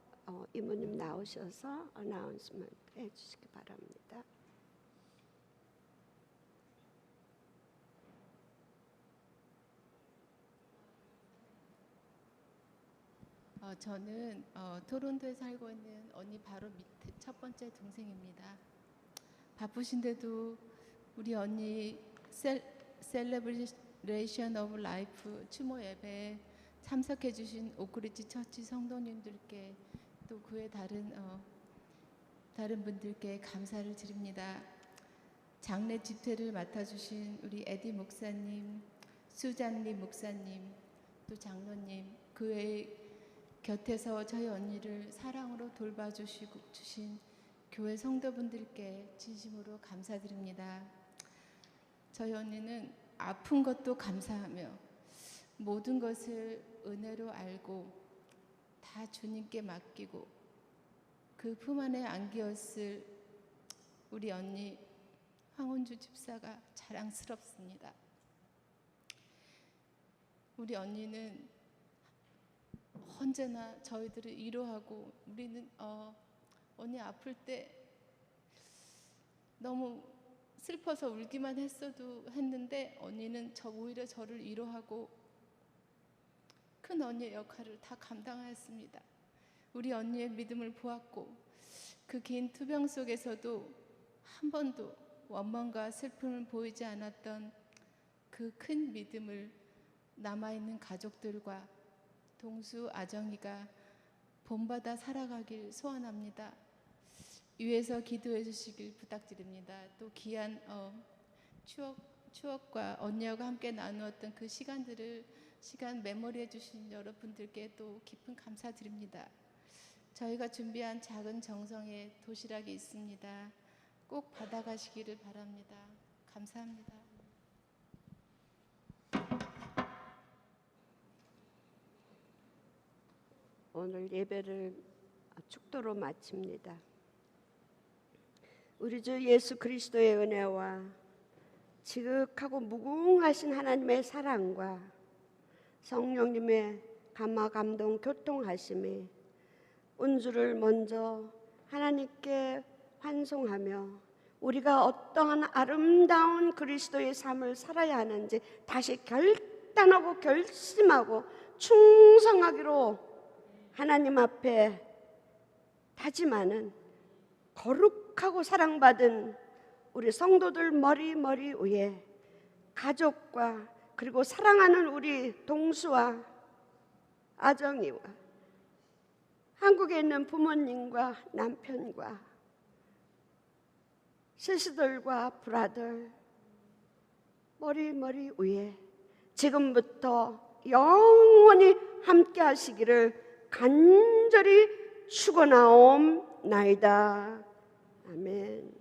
이모님 나오셔서 어나운스먼트 해주시기 바랍니다. 저는 토론토에 살고 있는 언니 바로 밑에 첫 번째 동생입니다. 바쁘신데도 우리 언니 셀레브레이션 오브 라이프 추모 예배에 참석해 주신 오크리지 처치 성도님들께 또 그 외 다른 분들께 감사를 드립니다. 장례 집회를 맡아주신 우리 에디 목사님, 수잔리 목사님, 또 장로님, 그 외에 곁에서 저희 언니를 사랑으로 돌봐주신 교회 성도분들께 진심으로 감사드립니다. 저희 언니는 아픈 것도 감사하며 모든 것을 은혜로 알고 다 주님께 맡기고 그 품 안에 안기었을 우리 언니 황은주 집사가 자랑스럽습니다. 우리 언니는 언제나 저희들을 위로하고 우리는 언니 아플 때 너무 슬퍼서 울기만 했는데 언니는 오히려 저를 위로하고 큰 언니의 역할을 다 감당하였습니다. 우리 언니의 믿음을 보았고 그 긴 투병 속에서도 한 번도 원망과 슬픔을 보이지 않았던 그 큰 믿음을 남아있는 가족들과 동수 아정이가 본받아 살아가길 소원합니다. 위에서 기도해 주시길 부탁드립니다. 또 귀한 추억과 언니하고 함께 나누었던 그 시간 메모리해 주신 여러분들께 또 깊은 감사드립니다. 저희가 준비한 작은 정성의 도시락이 있습니다. 꼭 받아가시기를 바랍니다. 감사합니다. 오늘 예배를 축도로 마칩니다. 우리 주 예수 그리스도의 은혜와 지극하고 무궁하신 하나님의 사랑과 성령님의 감화 감동 교통하심이 은주를 먼저 하나님께 환송하며 우리가 어떠한 아름다운 그리스도의 삶을 살아야 하는지 다시 결단하고 결심하고 충성하기로 하나님 앞에 다짐하는 거룩하고 사랑받은 우리 성도들 머리 위에 가족과 그리고 사랑하는 우리 동수와 아정이와 한국에 있는 부모님과 남편과 시스들과 브라들 머리 위에 지금부터 영원히 함께 하시기를 간절히 축원하옵나이다. 아멘.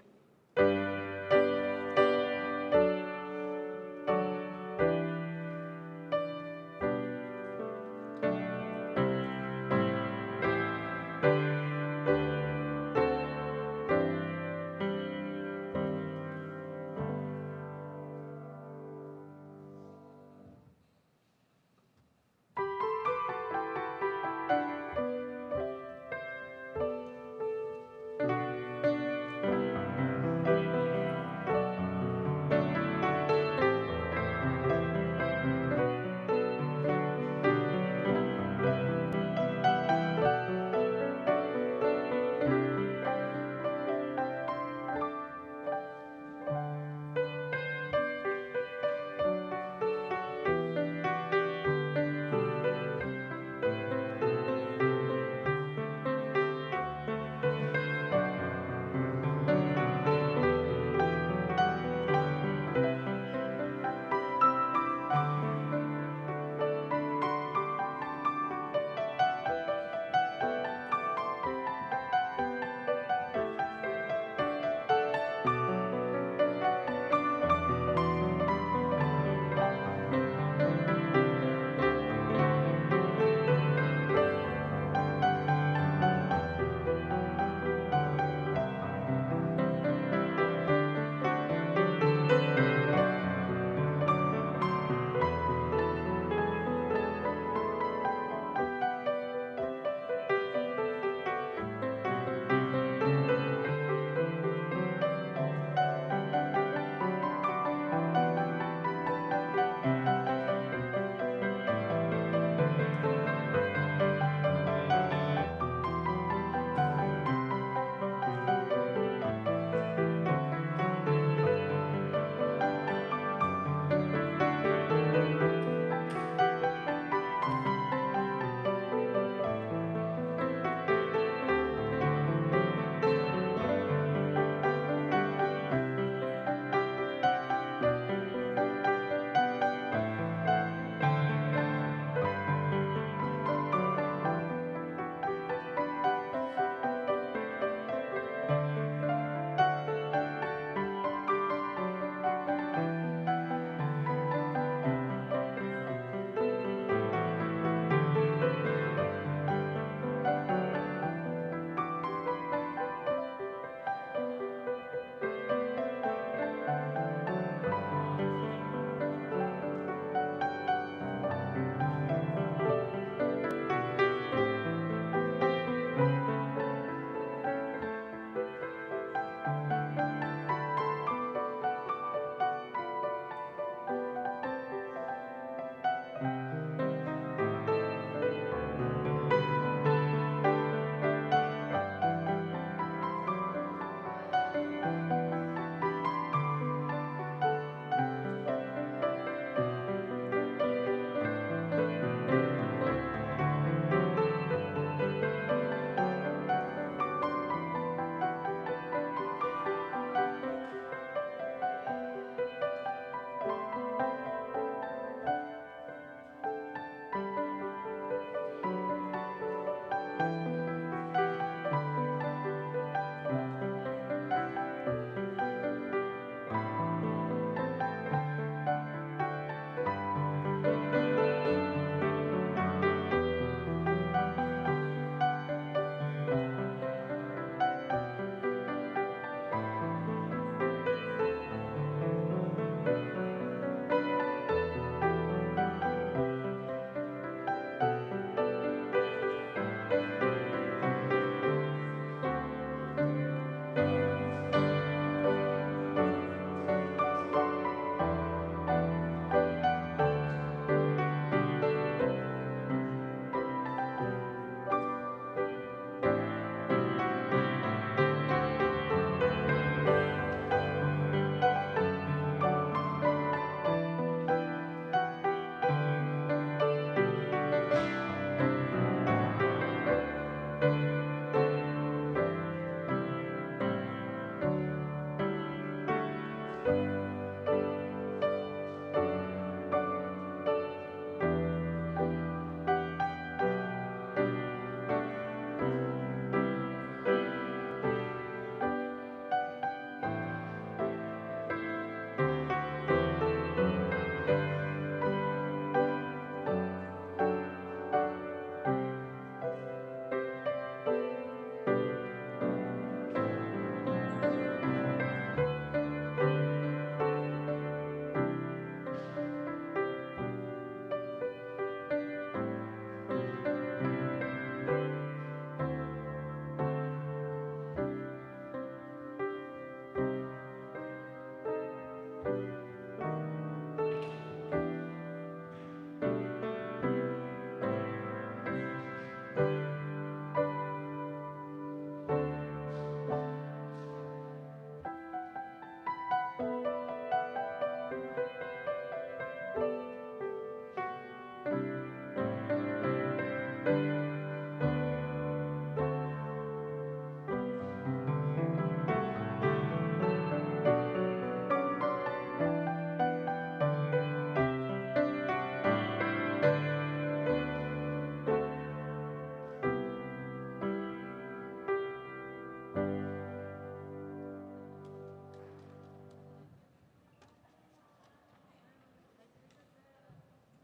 주님